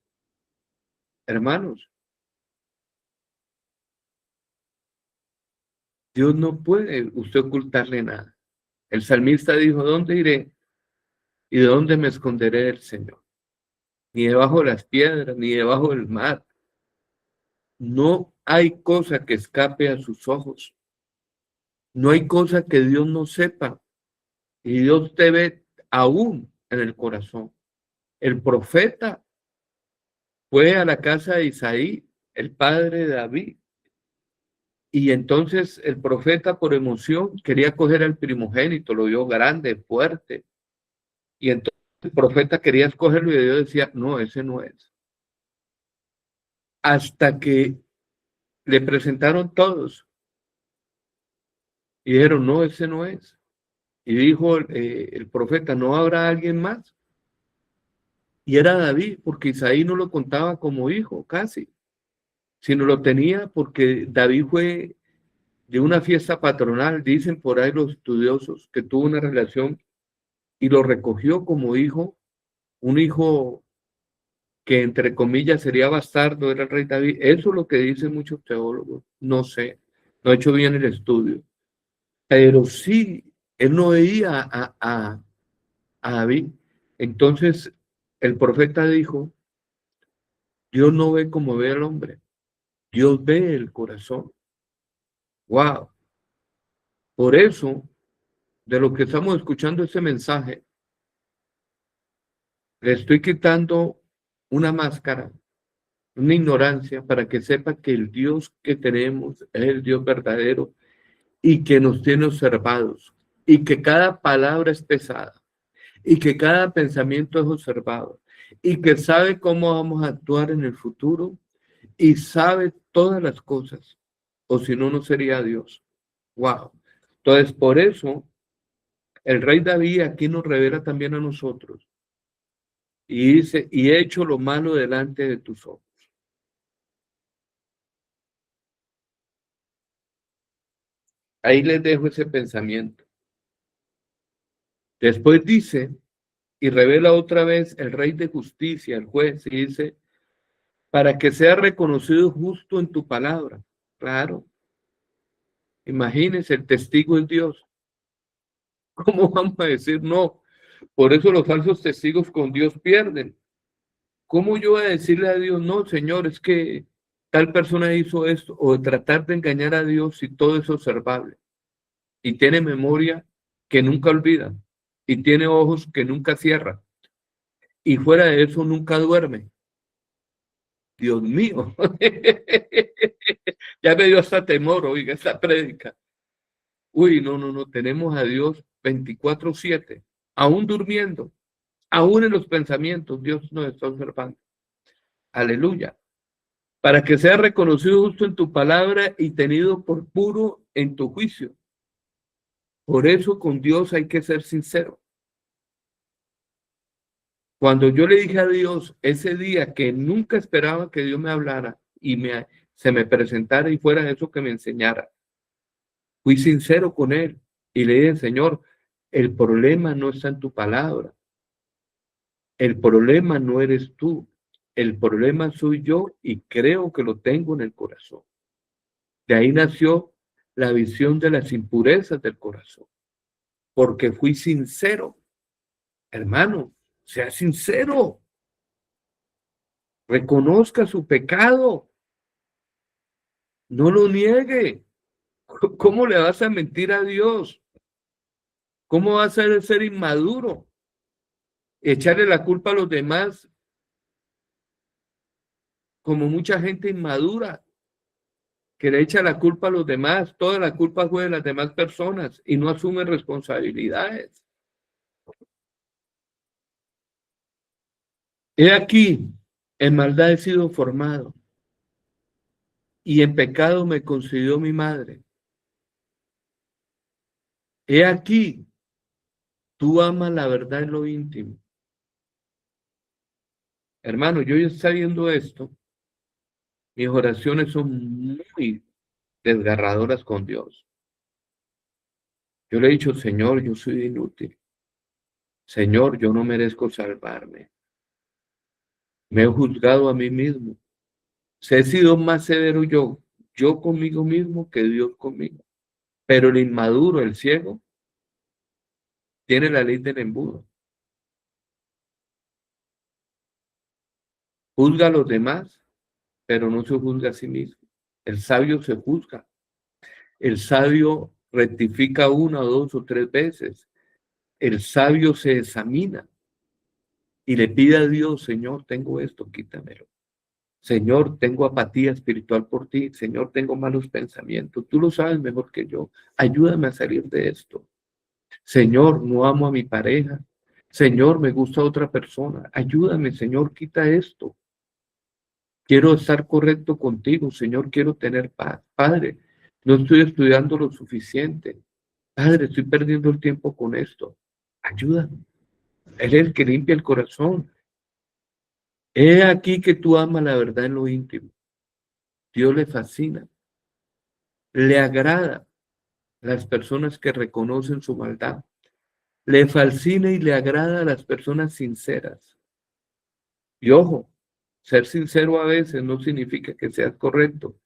Hermanos, Dios no puede usted ocultarle nada. El salmista dijo, ¿dónde iré? ¿Y de dónde me esconderé del Señor? Ni debajo de las piedras, ni debajo del mar. No hay cosa que escape a sus ojos. No hay cosa que Dios no sepa. Y Dios te ve aún en el corazón. El profeta fue a la casa de Isaí, el padre de David. Y entonces el profeta por emoción quería coger al primogénito, lo vio grande, fuerte. Y entonces el profeta quería escogerlo y Dios decía, no, ese no es. Hasta que le presentaron todos y dijeron, no, ese no es. Y dijo el profeta, ¿no habrá alguien más? Y era David, porque Isaí no lo contaba como hijo, casi, sino lo tenía porque David fue de una fiesta patronal, dicen por ahí los estudiosos, que tuvo una relación y lo recogió como hijo, un hijo que entre comillas sería bastardo, era el rey David. Eso es lo que dicen muchos teólogos, no sé, no he hecho bien el estudio, pero sí, él no veía a David. Entonces el profeta dijo, Dios no ve como ve al hombre, Dios ve el corazón. Wow. Por eso, de lo que estamos escuchando este mensaje, le estoy quitando una máscara, una ignorancia, para que sepa que el Dios que tenemos es el Dios verdadero y que nos tiene observados, y que cada palabra es pesada, y que cada pensamiento es observado, y que sabe cómo vamos a actuar en el futuro, y sabe todas las cosas, o si no, no sería Dios. Wow. Entonces, por eso, el rey David aquí nos revela también a nosotros y dice, y he hecho lo malo delante de tus ojos. Ahí les dejo ese pensamiento. Después dice, y revela otra vez el rey de justicia, el juez, y dice, para que sea reconocido justo en tu palabra. Claro, imagínense, el testigo es Dios. ¿Cómo vamos a decir no? Por eso los falsos testigos con Dios pierden. ¿Cómo yo voy a decirle a Dios, no, Señor, es que tal persona hizo esto, o tratar de engañar a Dios si todo es observable? Y tiene memoria que nunca olvida, y tiene ojos que nunca cierra, y fuera de eso nunca duerme. Dios mío, ya me dio hasta temor, oiga, esta prédica. Uy, no, no, no, tenemos a Dios 24/7, aún durmiendo, aún en los pensamientos, Dios nos está observando. Aleluya. Para que sea reconocido justo en tu palabra y tenido por puro en tu juicio. Por eso con Dios hay que ser sincero. Cuando yo le dije a Dios ese día que nunca esperaba que Dios me hablara y se me presentara y fuera eso que me enseñara, fui sincero con él y le dije, Señor, el problema no está en tu palabra, el problema no eres tú, el problema soy yo y creo que lo tengo en el corazón. De ahí nació la visión de las impurezas del corazón, porque fui sincero. Hermano, sea sincero, reconozca su pecado, no lo niegue. ¿Cómo le vas a mentir a Dios? ¿Cómo vas a ser inmaduro? Echarle la culpa a los demás, como mucha gente inmadura, que le echa la culpa a los demás, toda la culpa fue de las demás personas y no asume responsabilidades. He aquí, en maldad he sido formado y en pecado me concibió mi madre. He aquí, tú amas la verdad en lo íntimo. Hermano, yo ya sabiendo esto, mis oraciones son muy desgarradoras con Dios. Yo le he dicho, Señor, yo soy inútil. Señor, yo no merezco salvarme. Me he juzgado a mí mismo. He sido más severo yo conmigo mismo que Dios conmigo. Pero el inmaduro, el ciego, tiene la ley del embudo. Juzga a los demás, pero no se juzga a sí mismo. El sabio se juzga. El sabio rectifica una o dos o tres veces. El sabio se examina y le pide a Dios, Señor, tengo esto, quítamelo. Señor, tengo apatía espiritual por ti. Señor, tengo malos pensamientos. Tú lo sabes mejor que yo. Ayúdame a salir de esto. Señor, no amo a mi pareja. Señor, me gusta otra persona. Ayúdame, Señor, quita esto. Quiero estar correcto contigo, Señor, quiero tener paz. Padre, no estoy estudiando lo suficiente. Padre, estoy perdiendo el tiempo con esto. Ayúdame. Él es el que limpia el corazón. He aquí que tú amas la verdad en lo íntimo. Dios le fascina. Le agrada las personas que reconocen su maldad. Le fascina y le agrada a las personas sinceras. Y ojo, ser sincero a veces no significa que seas correcto,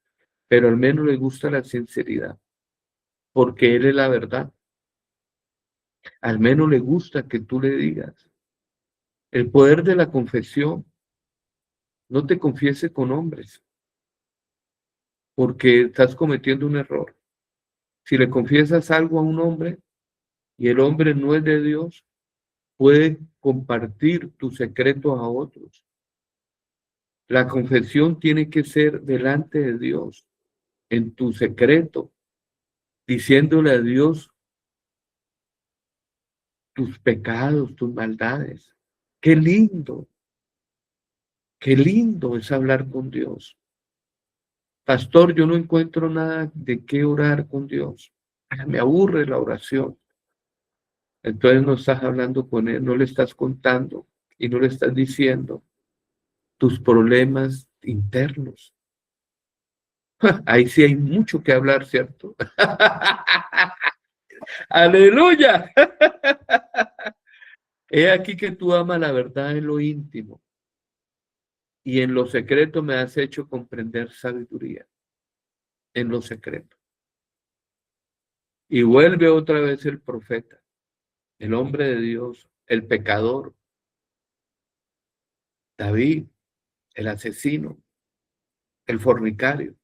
pero al menos le gusta la sinceridad, porque Él es la verdad. Al menos le gusta que tú le digas. El poder de la confesión, no te confieses con hombres, porque estás cometiendo un error. Si le confiesas algo a un hombre y el hombre no es de Dios, puede compartir tu secreto a otros. La confesión tiene que ser delante de Dios, en tu secreto, diciéndole a Dios tus pecados, tus maldades. Qué lindo es hablar con Dios. Pastor, yo no encuentro nada de qué orar con Dios. Me aburre la oración. Entonces no estás hablando con Él, no le estás contando y no le estás diciendo tus problemas internos. Ahí sí hay mucho que hablar, ¿cierto? Aleluya. He aquí que tú amas la verdad en lo íntimo y en lo secreto me has hecho comprender sabiduría. En lo secreto. Y vuelve otra vez el profeta, el hombre de Dios, el pecador, David, el asesino, el fornicario,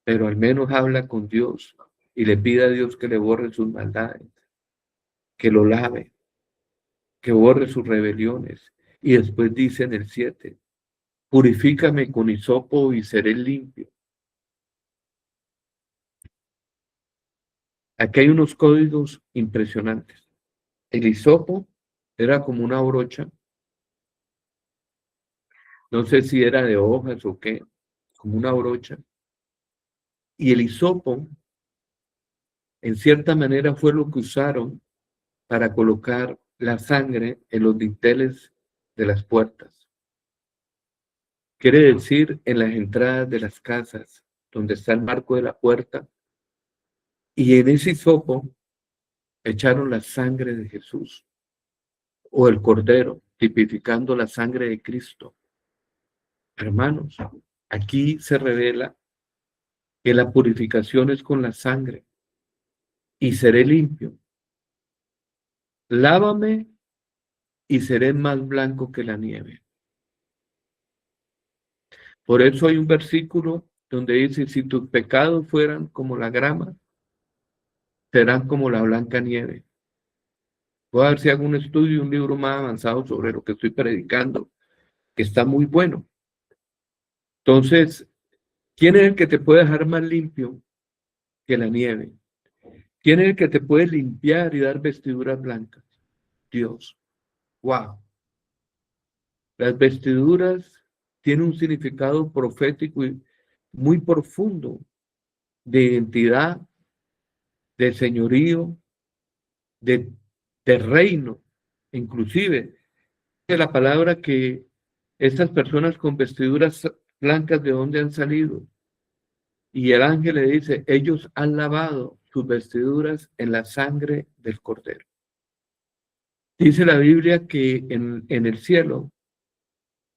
pero al menos habla con Dios y le pide a Dios que le borre sus maldades, que lo lave, que borre sus rebeliones. Y después dice en el 7, purifícame con hisopo y seré limpio. Aquí hay unos códigos impresionantes. El hisopo era como una brocha, no sé si era de hojas o qué, como una brocha. Y el hisopo, en cierta manera, fue lo que usaron para colocar la sangre en los dinteles de las puertas. Quiere decir, en las entradas de las casas, donde está el marco de la puerta, y en ese hisopo echaron la sangre de Jesús o el Cordero, tipificando la sangre de Cristo. Hermanos, aquí se revela que la purificación es con la sangre y seré limpio. Lávame y seré más blanco que la nieve. Por eso hay un versículo donde dice, si tus pecados fueran como la grama, serán como la blanca nieve. Voy a ver si hago un estudio, un libro más avanzado sobre lo que estoy predicando, que está muy bueno. Entonces, ¿quién es el que te puede dejar más limpio que la nieve? ¿Quién es el que te puede limpiar y dar vestiduras blancas? Dios. Wow. Las vestiduras tienen un significado profético y muy profundo de identidad, de señorío, de, de reino. Inclusive, de la palabra que estas personas con vestiduras blancas, ¿de dónde han salido? Y el ángel le dice, ellos han lavado sus vestiduras en la sangre del Cordero. Dice la Biblia que en el cielo,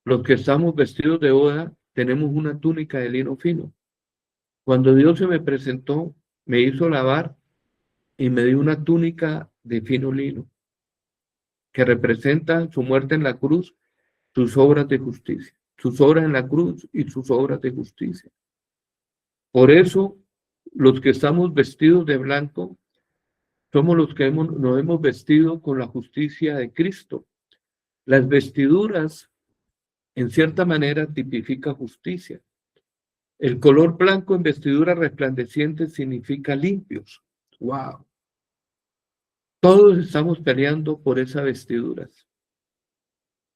los que estamos vestidos de boda, tenemos una túnica de lino fino. Cuando Dios se me presentó, me hizo lavar y me dio una túnica de fino lino, que representa su muerte en la cruz, sus obras de justicia, sus obras en la cruz y sus obras de justicia. Por eso, los que estamos vestidos de blanco, somos los que nos hemos vestido con la justicia de Cristo. Las vestiduras, en cierta manera, tipifican justicia. El color blanco en vestidura resplandeciente significa limpios. ¡Wow! Todos estamos peleando por esas vestiduras.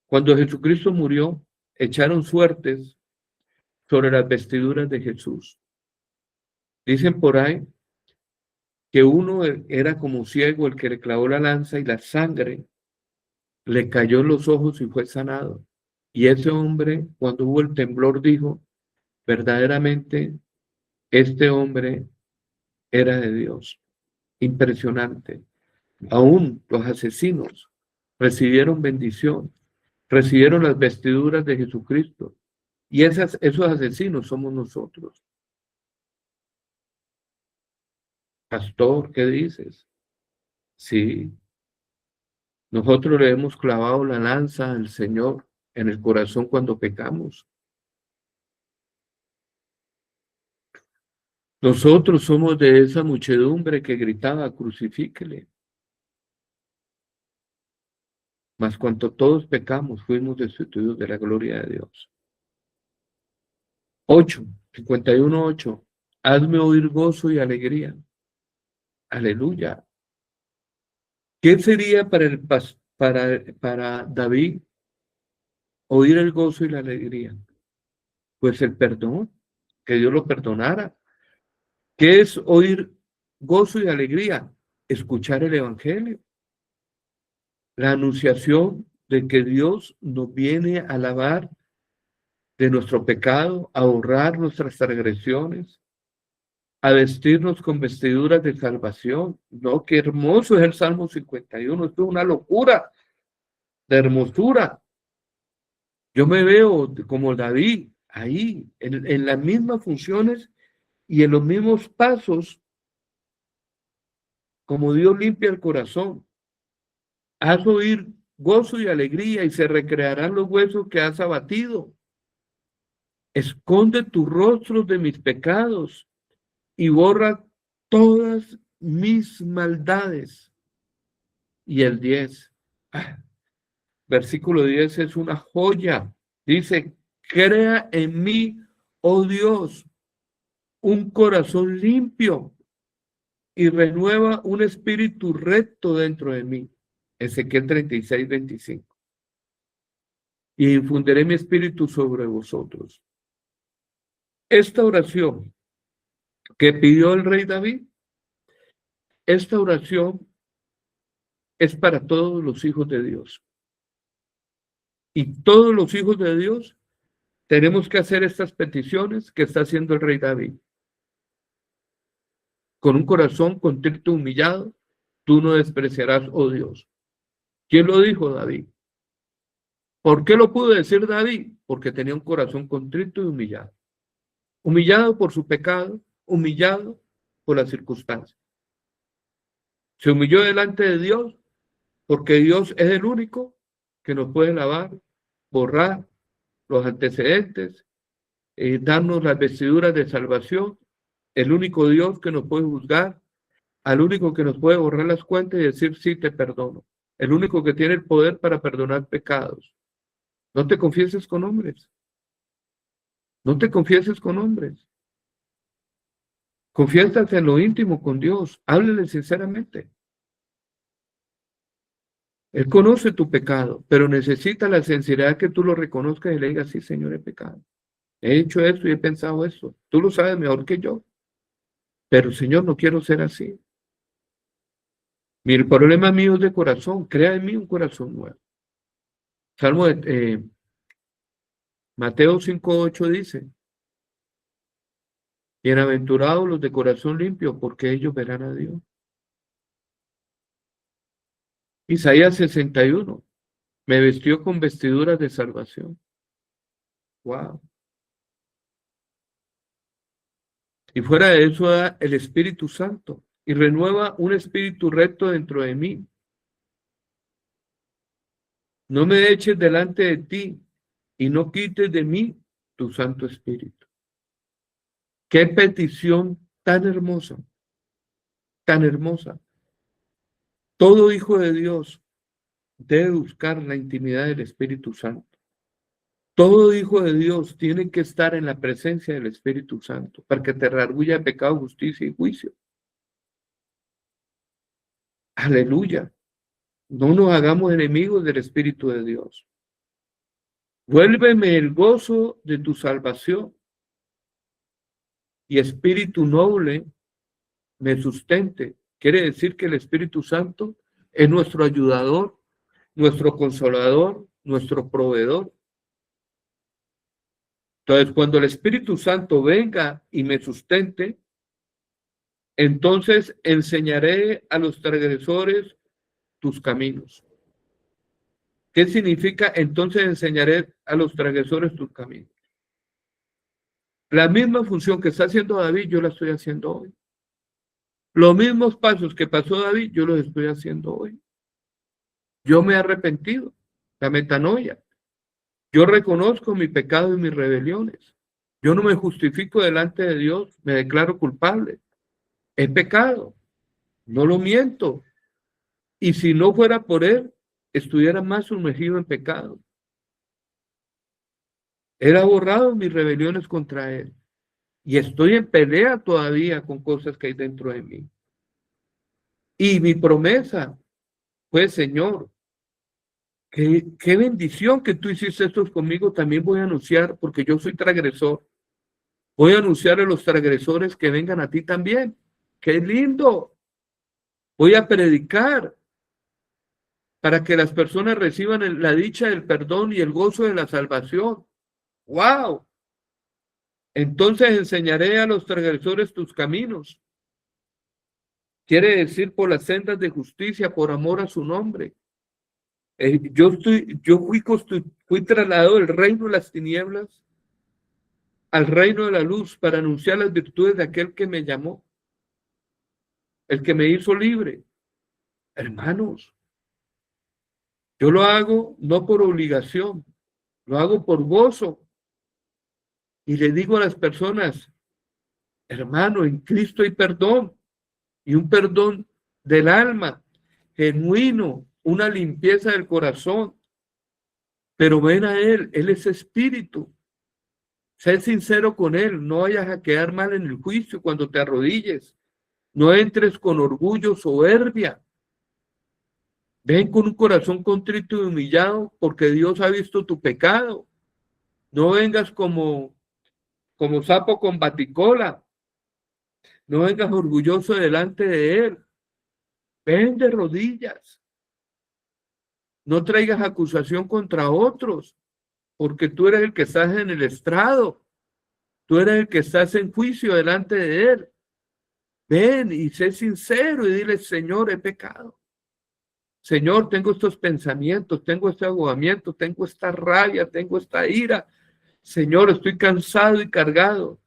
Cuando Jesucristo murió, echaron suertes sobre las vestiduras de Jesús. Dicen por ahí que uno era como ciego el que le clavó la lanza y la sangre le cayó en los ojos y fue sanado. Y ese hombre, cuando hubo el temblor, dijo, verdaderamente, este hombre era de Dios. Impresionante. Aún los asesinos recibieron bendición, recibieron las vestiduras de Jesucristo. Y esos asesinos somos nosotros. Pastor, ¿qué dices? Sí, nosotros le hemos clavado la lanza al Señor en el corazón cuando pecamos. Nosotros somos de esa muchedumbre que gritaba, crucifíquele. Mas cuando todos pecamos, fuimos destituidos de la gloria de Dios. 8, 51:8. Hazme oír gozo y alegría. Aleluya. ¿Qué sería para David oír el gozo y la alegría? Pues el perdón que Dios lo perdonara. ¿Qué es oír gozo y alegría? Escuchar el Evangelio. La anunciación de que Dios nos viene a lavar de nuestro pecado, a borrar nuestras transgresiones, a vestirnos con vestiduras de salvación. No, qué hermoso es el Salmo 51. Esto es una locura de hermosura. Yo me veo como David, ahí, en las mismas funciones y en los mismos pasos, como Dios limpia el corazón. Haz oír gozo y alegría y se recrearán los huesos que has abatido. Esconde tu rostro de mis pecados y borra todas mis maldades. Y el 10, versículo 10 es una joya. Dice, crea en mí, oh Dios, un corazón limpio y renueva un espíritu recto dentro de mí. Ezequiel 36, 25. Y infundiré mi espíritu sobre vosotros. Esta oración que pidió el rey David, esta oración es para todos los hijos de Dios. Y todos los hijos de Dios tenemos que hacer estas peticiones que está haciendo el rey David. Con un corazón contrito y humillado, tú no despreciarás, oh Dios. ¿Quién lo dijo? David. ¿Por qué lo pudo decir David? Porque tenía un corazón contrito y humillado. Humillado por su pecado, humillado por las circunstancias. Se humilló delante de Dios porque Dios es el único que nos puede lavar, borrar los antecedentes, darnos las vestiduras de salvación, el único Dios que nos puede juzgar, al único que nos puede borrar las cuentas y decir sí, te perdono, el único que tiene el poder para perdonar pecados. No te confieses con hombres, no te confieses con hombres, confiésate en lo íntimo con Dios, háblele sinceramente. Él conoce tu pecado, pero necesita la sinceridad que tú lo reconozcas y le digas, sí, Señor, he pecado. He hecho esto y he pensado esto. Tú lo sabes mejor que yo. Pero, Señor, no quiero ser así. El problema mío es de corazón. Crea en mí un corazón nuevo. Salmo de Mateo 5:8 dice, bienaventurados los de corazón limpio, porque ellos verán a Dios. Isaías 61, me vistió con vestiduras de salvación. Wow. Y fuera de eso da el Espíritu Santo y renueva un espíritu recto dentro de mí. No me eches delante de ti y no quites de mí tu Santo Espíritu. Qué petición tan hermosa, tan hermosa. Todo hijo de Dios debe buscar la intimidad del Espíritu Santo. Todo hijo de Dios tiene que estar en la presencia del Espíritu Santo para que te redarguya de pecado, justicia y juicio. Aleluya. No nos hagamos enemigos del Espíritu de Dios. Vuélveme el gozo de tu salvación y espíritu noble me sustente. Quiere decir que el Espíritu Santo es nuestro ayudador, nuestro consolador, nuestro proveedor. Entonces, cuando el Espíritu Santo venga y me sustente, entonces enseñaré a los transgresores tus caminos. ¿Qué significa entonces enseñaré a los transgresores tus caminos? La misma función que está haciendo David, yo la estoy haciendo hoy. Los mismos pasos que pasó David, yo los estoy haciendo hoy. Yo me he arrepentido, la metanoia. Yo reconozco mi pecado y mis rebeliones. Yo no me justifico delante de Dios, me declaro culpable. He pecado, no lo miento. Y si no fuera por Él, estuviera más sumergido en pecado. Él ha borrado mis rebeliones contra Él. Y estoy en pelea todavía con cosas que hay dentro de mí. Y mi promesa fue, Señor, qué bendición que tú hiciste esto conmigo. También voy a anunciar, porque yo soy transgresor. Voy a anunciar a los transgresores que vengan a ti también. ¡Qué lindo! Voy a predicar para que las personas reciban la dicha del perdón y el gozo de la salvación. ¡Wow! Entonces enseñaré a los transgresores tus caminos. Quiere decir por las sendas de justicia, por amor a su nombre. Fui trasladado del reino de las tinieblas al reino de la luz para anunciar las virtudes de aquel que me llamó, el que me hizo libre. Hermanos, yo lo hago no por obligación, lo hago por gozo. Y le digo a las personas, hermano, en Cristo hay perdón, y un perdón del alma, genuino, una limpieza del corazón. Pero ven a Él es espíritu. Sé sincero con Él, no vayas a quedar mal en el juicio cuando te arrodilles. No entres con orgullo, soberbia. Ven con un corazón contrito y humillado, porque Dios ha visto tu pecado. No vengas como sapo con baticola. No vengas orgulloso delante de Él. Ven de rodillas. No traigas acusación contra otros, porque tú eres el que estás en el estrado. Tú eres el que estás en juicio delante de Él. Ven y sé sincero y dile, Señor, he pecado. Señor, tengo estos pensamientos, tengo este agobamiento, tengo esta rabia, tengo esta ira. Señor, estoy cansado y cargado.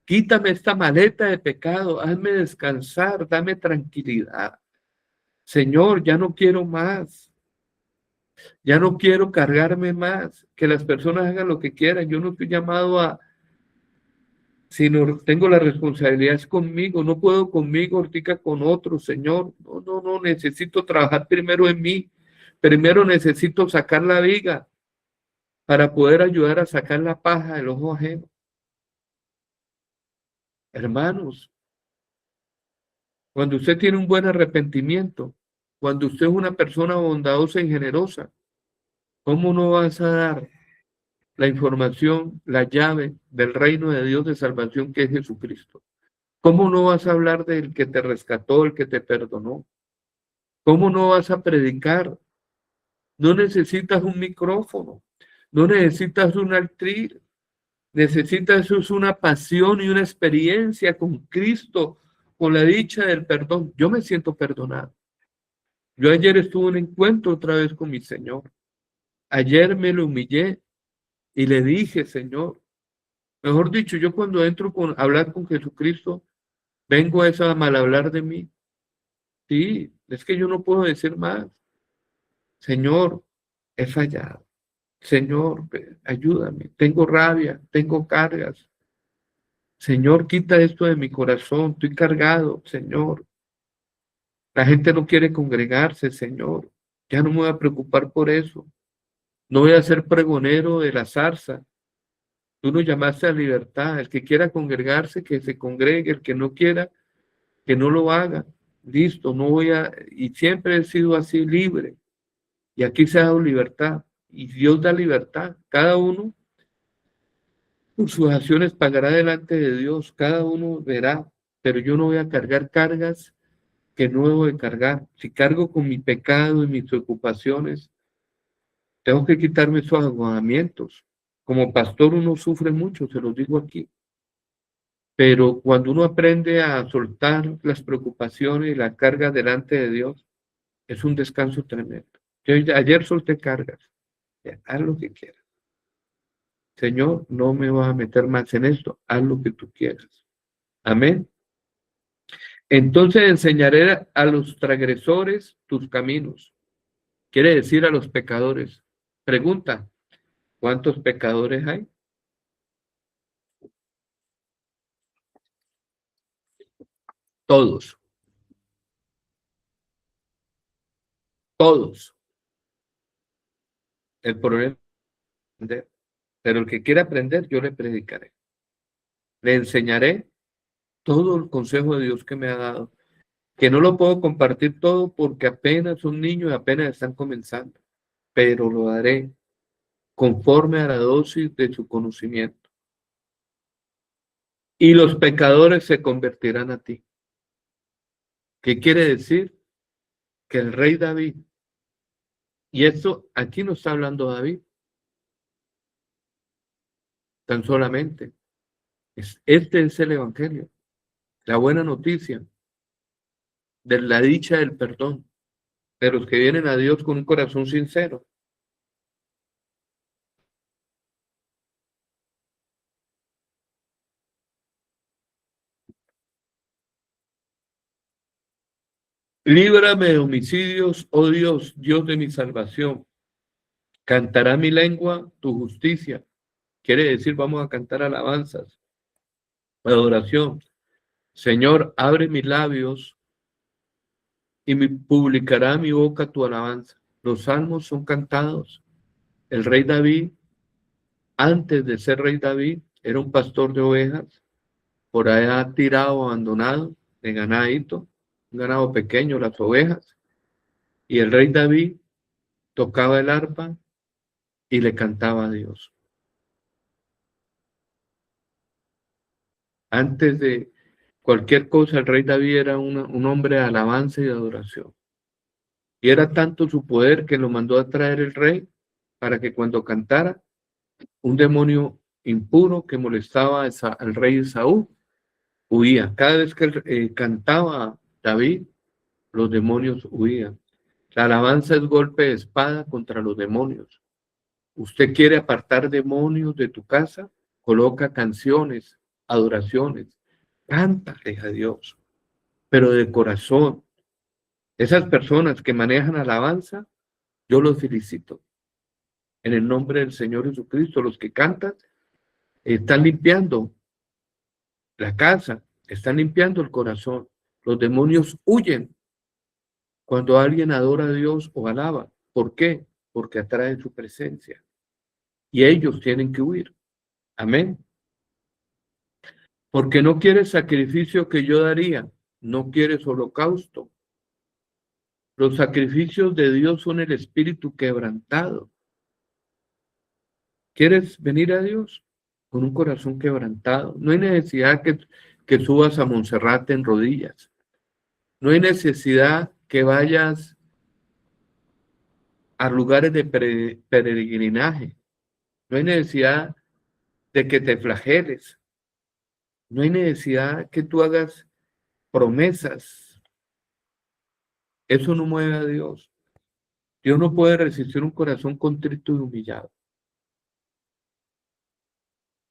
Quítame esta maleta de pecado, hazme descansar, dame tranquilidad. Señor, ya no quiero más. Ya no quiero cargarme más. Que las personas hagan lo que quieran. Yo no estoy llamado a, sino tengo la responsabilidad es conmigo. No puedo conmigo, ahorita con otros, Señor. No, necesito trabajar primero en mí. Primero necesito sacar la viga para poder ayudar a sacar la paja del ojo ajeno. Hermanos, cuando usted tiene un buen arrepentimiento, cuando usted es una persona bondadosa y generosa, ¿cómo no vas a dar la información, la llave del reino de Dios de salvación que es Jesucristo? ¿Cómo no vas a hablar del que te rescató, el que te perdonó? ¿Cómo no vas a predicar? No necesitas un micrófono, no necesitas un altar, necesitas una pasión y una experiencia con Cristo, con la dicha del perdón. Yo me siento perdonado. Yo ayer estuve en un encuentro otra vez con mi Señor. Ayer me lo humillé y le dije, Señor, mejor dicho, yo cuando entro a hablar con Jesucristo, vengo a esa mal hablar de mí. Sí, es que yo no puedo decir más. Señor, he fallado. Señor, ayúdame. Tengo rabia, tengo cargas. Señor, quita esto de mi corazón. Estoy cargado, Señor. La gente no quiere congregarse, Señor. Ya no me voy a preocupar por eso. No voy a ser pregonero de la zarza. Tú nos llamaste a libertad. El que quiera congregarse, que se congregue. El que no quiera, que no lo haga. Listo, no voy a... Y siempre he sido así libre. Y aquí se ha dado libertad. Y Dios da libertad. Cada uno por sus acciones pagará delante de Dios. Cada uno verá. Pero yo no voy a cargar cargas que no debo de cargar. Si cargo con mi pecado y mis preocupaciones, tengo que quitarme esos agotamientos. Como pastor uno sufre mucho, se los digo aquí. Pero cuando uno aprende a soltar las preocupaciones y la carga delante de Dios, es un descanso tremendo. Yo ayer solté cargas. Ya, haz lo que quieras. Señor, no me vas a meter más en esto. Haz lo que tú quieras. Amén. Entonces enseñaré a los transgresores tus caminos. Quiere decir a los pecadores. Pregunta, ¿cuántos pecadores hay? Todos, todos. El problema es aprender. Pero el que quiera aprender, yo le predicaré. Le enseñaré todo el consejo de Dios que me ha dado. Que no lo puedo compartir todo porque apenas son niños y apenas están comenzando. Pero lo haré conforme a la dosis de su conocimiento. y los pecadores se convertirán a ti. ¿Qué quiere decir? Que el rey David, y esto aquí no está hablando David, tan solamente, este es el evangelio, la buena noticia de la dicha del perdón, de los que vienen a Dios con un corazón sincero. Líbrame de homicidios, oh Dios, Dios de mi salvación. Cantará mi lengua tu justicia. Quiere decir, vamos a cantar alabanzas, adoración. Señor, abre mis labios y publicará mi boca tu alabanza. Los salmos son cantados. El rey David, antes de ser rey David, era un pastor de ovejas, por allá tirado, abandonado, de ganadito, un ganado pequeño, las ovejas. Y el rey David tocaba el arpa y le cantaba a Dios. Antes de cualquier cosa, el rey David era un hombre de alabanza y de adoración. Y era tanto su poder que lo mandó a traer el rey para que cuando cantara, un demonio impuro que molestaba al rey Saúl huía. Cada vez que cantaba David, los demonios huían. La alabanza es golpe de espada contra los demonios. Usted quiere apartar demonios de tu casa, coloca canciones, adoraciones, cántale a Dios, pero de corazón. Esas personas que manejan alabanza, yo los felicito. En el nombre del Señor Jesucristo, los que cantan están limpiando la casa, están limpiando el corazón. Los demonios huyen cuando alguien adora a Dios o alaba. ¿Por qué? Porque atraen su presencia. Y ellos tienen que huir. Amén. Porque no quieres sacrificio que yo daría, no quieres holocausto. Los sacrificios de Dios son el espíritu quebrantado. ¿Quieres venir a Dios? Con un corazón quebrantado. No hay necesidad que subas a Monserrate en rodillas. No hay necesidad que vayas a lugares de peregrinaje. No hay necesidad de que te flageles. No hay necesidad que tú hagas promesas. Eso no mueve a Dios. Dios no puede resistir un corazón contrito y humillado.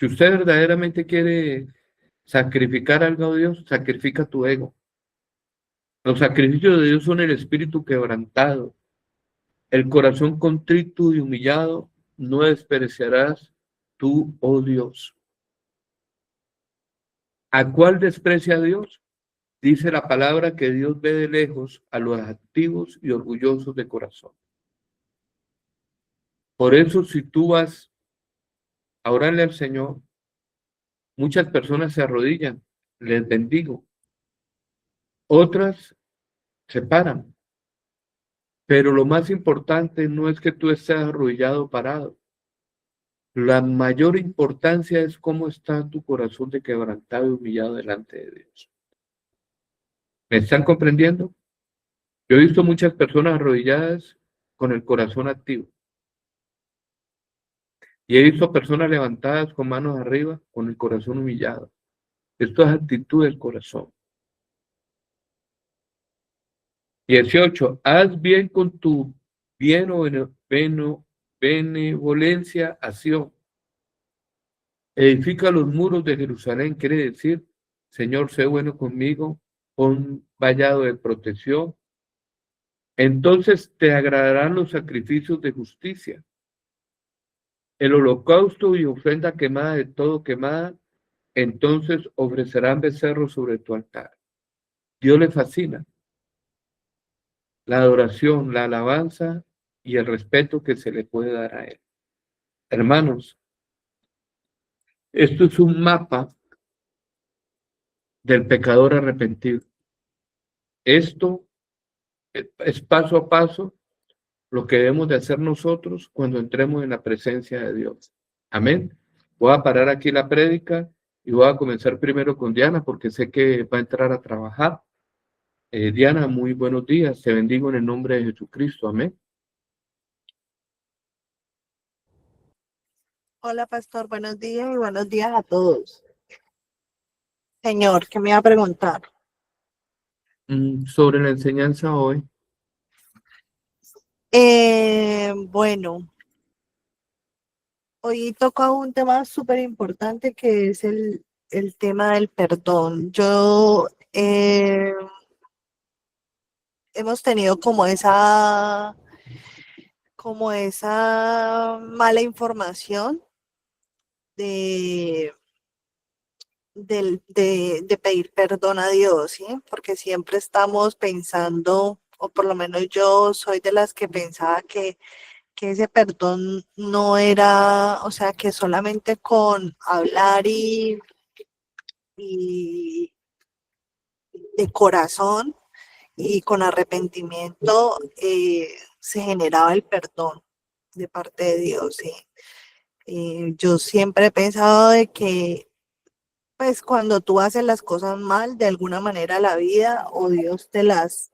Si usted verdaderamente quiere sacrificar algo a Dios, sacrifica tu ego. Los sacrificios de Dios son el espíritu quebrantado. El corazón contrito y humillado no despreciarás tú, oh Dios. ¿A cuál desprecia a Dios? Dice la palabra que Dios ve de lejos a los activos y orgullosos de corazón. Por eso, si tú vas a orarle al Señor, muchas personas se arrodillan, les bendigo. Otras se paran. Pero lo más importante no es que tú estés arrodillado o parado. La mayor importancia es cómo está tu corazón de quebrantado y humillado delante de Dios. ¿Me están comprendiendo? Yo he visto muchas personas arrodilladas con el corazón activo. Y he visto personas levantadas con manos arriba con el corazón humillado. Esto es actitud del corazón. 18. Haz bien con tu benevolencia a Sión. Edifica los muros de Jerusalén, quiere decir, Señor, sé bueno conmigo, pon vallado de protección. Entonces te agradarán los sacrificios de justicia. El holocausto y ofrenda quemada de todo quemada, entonces ofrecerán becerros sobre tu altar. Dios le fascina la adoración, la alabanza y el respeto que se le puede dar a Él. Hermanos, esto es un mapa del pecador arrepentido. Esto es paso a paso lo que debemos de hacer nosotros cuando entremos en la presencia de Dios. Amén. Voy a parar aquí la prédica Y voy a comenzar primero con Diana porque sé que va a entrar a trabajar. Diana, muy buenos días. Te bendigo en el nombre de Jesucristo. Amén.
Hola, pastor, buenos días y buenos días a todos. Señor, ¿qué me iba a preguntar?
Sobre la enseñanza hoy,
Bueno, hoy toca un tema súper importante que es el tema del perdón. Hemos tenido como esa mala información de, de pedir perdón a Dios, ¿sí? Porque siempre estamos pensando, o por lo menos yo soy de las que pensaba que ese perdón no era, o sea, que solamente con hablar y de corazón y con arrepentimiento se generaba el perdón de parte de Dios, ¿sí? Yo siempre he pensado de que pues cuando tú haces las cosas mal, de alguna manera la vida o Dios te las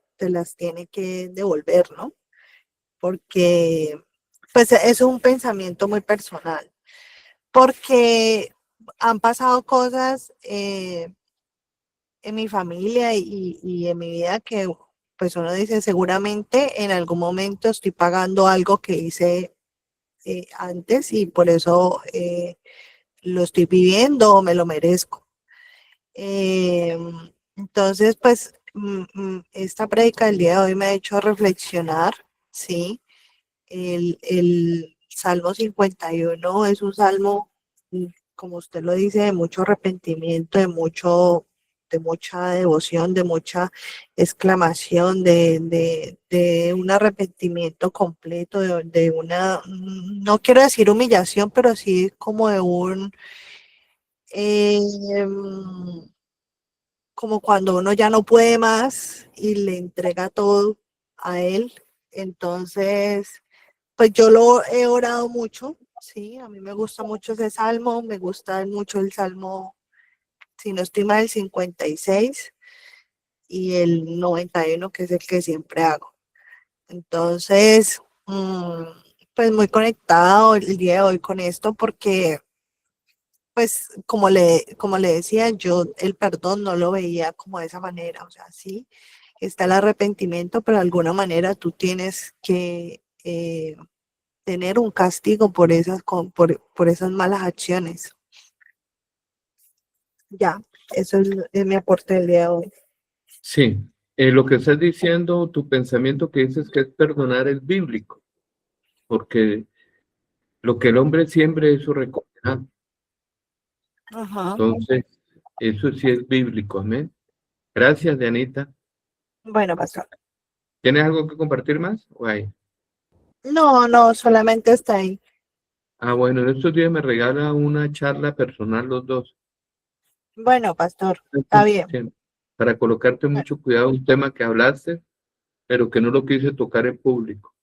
tiene que devolver, ¿no? Porque pues eso es un pensamiento muy personal, porque han pasado cosas en mi familia y en mi vida que pues uno dice seguramente en algún momento estoy pagando algo que hice antes y por eso lo estoy viviendo o me lo merezco. Eh, entonces, pues, esta prédica del día de hoy me ha hecho reflexionar, ¿sí? El Salmo 51 es un salmo, como usted lo dice, de mucho arrepentimiento, de mucha devoción, de mucha exclamación, de un arrepentimiento completo, de una, no quiero decir humillación, pero sí como de un... Eh, como cuando uno ya no puede más y le entrega todo a él. Entonces, pues yo lo he orado mucho, sí, a mí me gusta mucho ese salmo, me gusta mucho el salmo, si no estoy mal, el 56 y el 91, que es el que siempre hago. Entonces, pues muy conectado el día de hoy con esto porque pues como le decía, yo el perdón no lo veía como de esa manera, o sea, sí, está el arrepentimiento, pero de alguna manera tú tienes que tener un castigo por por esas malas acciones. Ya, eso es mi aporte del día de hoy.
sí, lo que estás diciendo, tu pensamiento que dices que es perdonar es bíblico, porque lo que el hombre siempre eso recogerá.
Ajá.
Entonces, eso sí es bíblico, amén. Gracias, Dianita.
Bueno, pastor.
¿Tienes algo que compartir más? Guay.
No, no, solamente está ahí.
Ah, bueno, en estos días me regala una charla personal los dos.
Bueno, pastor, está bien.
Sí, para colocarte
Bueno.
mucho cuidado, un tema que hablaste, pero que no lo quise tocar en público.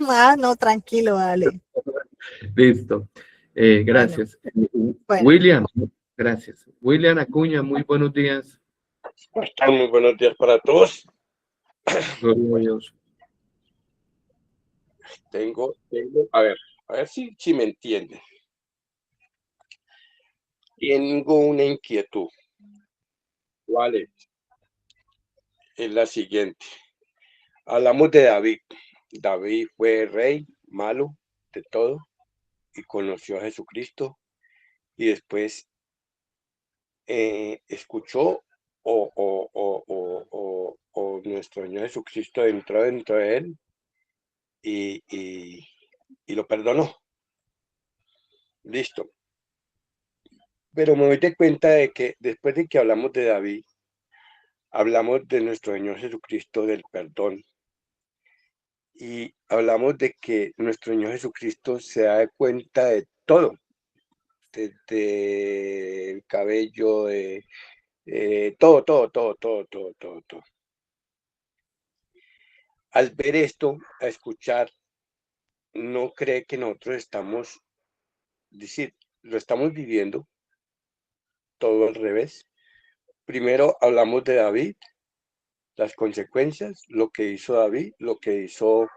Ah, no, tranquilo, dale.
Listo.
Bueno,
Gracias.
bueno.
William, gracias. William Acuña, muy buenos días.
Muy buenos días para todos.
Gloria a Dios.
A ver si me entienden. Tengo una inquietud. ¿Cuál es? Es la siguiente. Hablamos de David. David fue rey, malo de todo, y conoció a Jesucristo, y después escuchó o nuestro Señor Jesucristo entró dentro de él y lo perdonó. Listo. Pero me doy de cuenta de que después de que hablamos de David, hablamos de nuestro Señor Jesucristo, del perdón, y hablamos de que nuestro Señor Jesucristo se da cuenta de todo, desde el cabello, de todo. Al ver esto, a escuchar, no cree que nosotros estamos, decir, lo estamos viviendo, todo al revés. Primero hablamos de David, las consecuencias, lo que hizo David, lo que hizo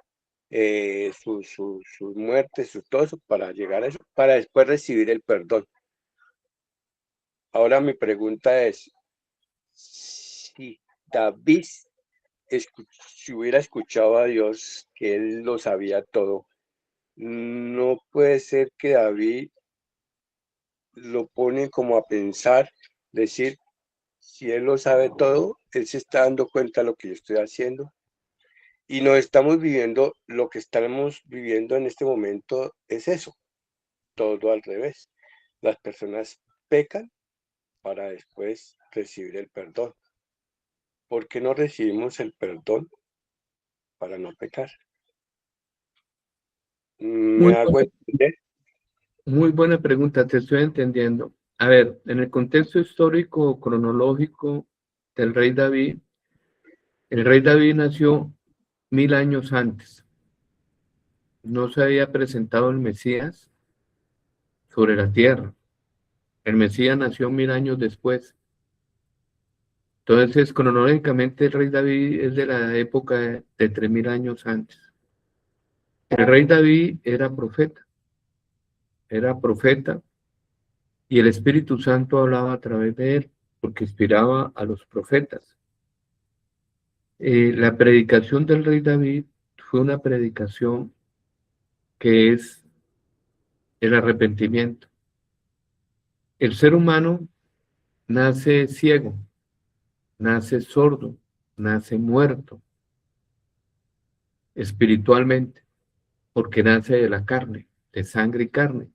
su muerte, todo eso, para llegar a eso, para después recibir el perdón. Ahora mi pregunta es, si David si hubiera escuchado a Dios, que él lo sabía todo, no puede ser que David lo pone como a pensar, decir, si él lo sabe todo, él se está dando cuenta de lo que yo estoy haciendo. Y nos estamos viviendo, lo que estamos viviendo en este momento es eso, todo al revés. Las personas pecan para después recibir el perdón. ¿Por qué no recibimos el perdón para no pecar? ¿Me hago entender?
Muy buena pregunta, te estoy entendiendo. A ver, en el contexto histórico cronológico del rey David, el rey David nació 1000 años antes. No se había presentado el Mesías sobre la tierra. El Mesías nació 1000 años después. Entonces, cronológicamente, el rey David es de la época de 3000 años antes. El rey David era profeta, y el Espíritu Santo hablaba a través de él, porque inspiraba a los profetas. La predicación del rey David fue una predicación que es el arrepentimiento. El ser humano nace ciego, nace sordo, nace muerto espiritualmente, porque nace de la carne, de sangre y carne.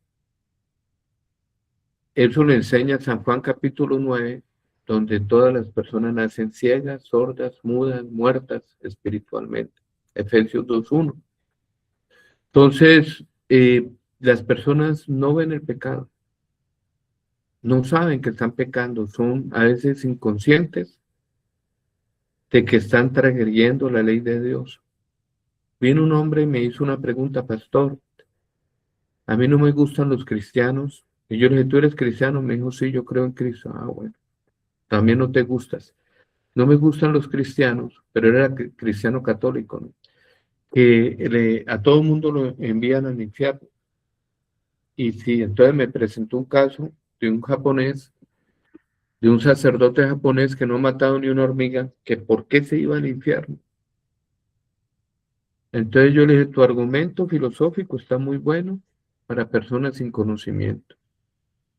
Eso lo enseña San Juan capítulo 9, donde todas las personas nacen ciegas, sordas, mudas, muertas espiritualmente. Efesios 2:1. Entonces, las personas no ven el pecado, no saben que están pecando, son a veces inconscientes de que están transgrediendo la ley de Dios. Vino un hombre y me hizo una pregunta, pastor, a mí no me gustan los cristianos. Y yo le dije, ¿tú eres cristiano? Me dijo, sí, yo creo en Cristo. Ah, bueno, también no te gustas. No me gustan los cristianos, pero era cristiano católico, ¿no? Que a todo el mundo lo envían al infierno. Y sí, entonces me presentó un caso de un japonés, de un sacerdote japonés que no ha matado ni una hormiga, que por qué se iba al infierno. Entonces yo le dije, tu argumento filosófico está muy bueno para personas sin conocimiento.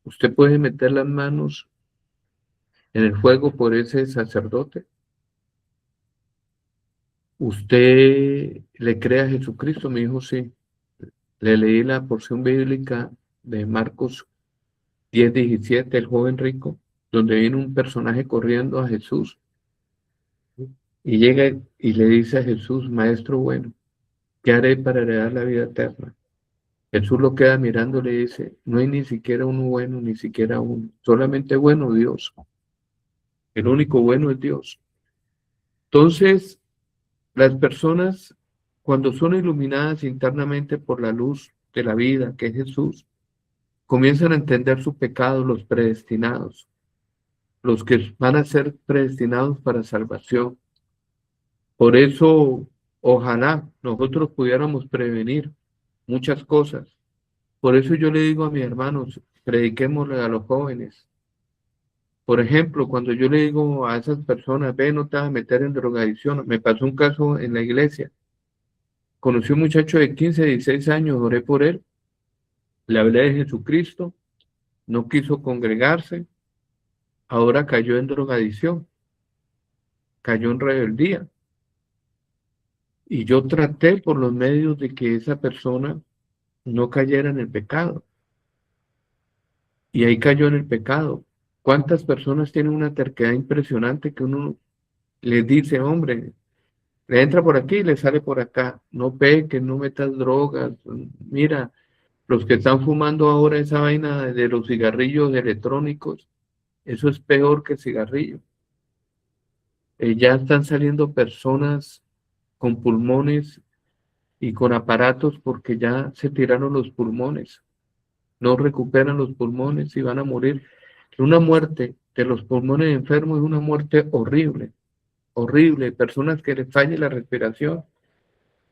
Usted puede meter las manos en el fuego por ese sacerdote. ¿Usted le cree a Jesucristo? Me dijo, sí. Le leí la porción bíblica de Marcos 10:17, el joven rico, donde viene un personaje corriendo a Jesús y llega y le dice a Jesús, maestro bueno, ¿qué haré para heredar la vida eterna? Jesús lo queda mirando y le dice, no hay ni siquiera uno bueno, ni siquiera uno, solamente bueno Dios. El único bueno es Dios. Entonces, las personas, cuando son iluminadas internamente por la luz de la vida, que es Jesús, comienzan a entender su pecado, los predestinados, los que van a ser predestinados para salvación. Por eso, ojalá nosotros pudiéramos prevenir muchas cosas. Por eso yo le digo a mis hermanos, prediquémosle a los jóvenes. Por ejemplo, cuando yo le digo a esas personas, ve, no te vas a meter en drogadicción. Me pasó un caso en la iglesia. Conocí a un muchacho de 15, 16 años, oré por él, le hablé de Jesucristo, no quiso congregarse, ahora cayó en drogadicción, cayó en rebeldía. Y yo traté por los medios de que esa persona no cayera en el pecado. Y ahí cayó en el pecado. ¿Cuántas personas tienen una terquedad impresionante que uno les dice, hombre, le entra por aquí y le sale por acá? No peques, no metas drogas. Mira, los que están fumando ahora esa vaina de los cigarrillos electrónicos, eso es peor que el cigarrillo. Ya están saliendo personas con pulmones y con aparatos porque ya se tiraron los pulmones, no recuperan los pulmones y van a morir. Una muerte de los pulmones enfermos es una muerte horrible, horrible. Personas que les falle la respiración,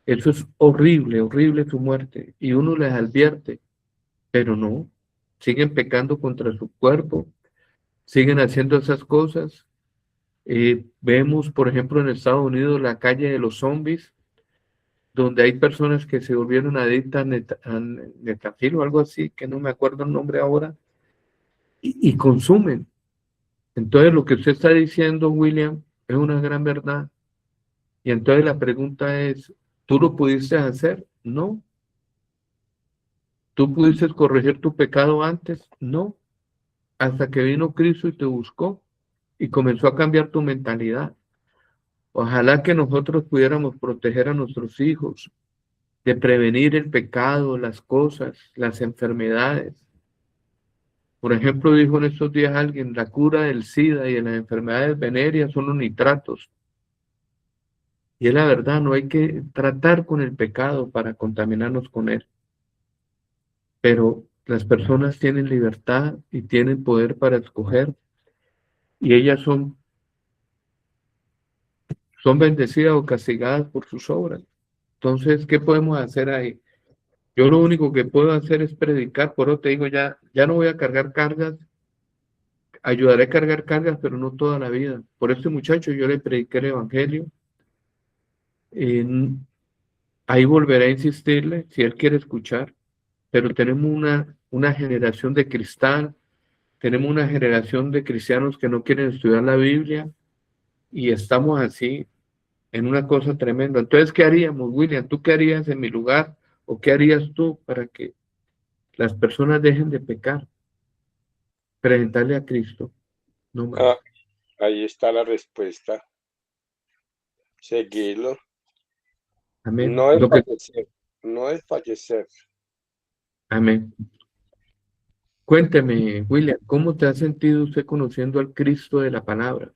eso es horrible, horrible su muerte. Y uno les advierte, pero no, siguen pecando contra su cuerpo, siguen haciendo esas cosas. Vemos, por ejemplo, en Estados Unidos la calle de los zombies, donde hay personas que se volvieron adictas a netafil o algo así, que no me acuerdo el nombre ahora, y consumen. Entonces, lo que usted está diciendo, William, es una gran verdad. Y entonces la pregunta es, ¿tú lo pudiste hacer? No. ¿Tú pudiste corregir tu pecado antes? No. Hasta que vino Cristo y te buscó y comenzó a cambiar tu mentalidad. Ojalá que nosotros pudiéramos proteger a nuestros hijos de prevenir el pecado, las cosas, las enfermedades. Por ejemplo, dijo en estos días alguien, la cura del SIDA y de las enfermedades venéreas son los nitratos. Y es la verdad, no hay que tratar con el pecado para contaminarnos con él. Pero las personas tienen libertad y tienen poder para escoger y ellas son bendecidas o castigadas por sus obras. Entonces, ¿qué podemos hacer ahí? Yo lo único que puedo hacer es predicar, por eso te digo, ya no voy a cargar cargas, ayudaré a cargar cargas, pero no toda la vida. Por este muchacho yo le prediqué el evangelio. Ahí volveré a insistirle si él quiere escuchar, pero tenemos una generación de cristal, tenemos una generación de cristianos que no quieren estudiar la Biblia y estamos así en una cosa tremenda. Entonces, ¿qué haríamos, William? ¿Tú qué harías en mi lugar? ¿O qué harías tú para que las personas dejen de pecar? Presentarle a Cristo, no más.
Ah, ahí está la respuesta. Seguirlo.
Amén.
No es fallecer, no es fallecer.
Amén. Cuénteme, William, ¿cómo te ha sentido usted conociendo al Cristo de la palabra?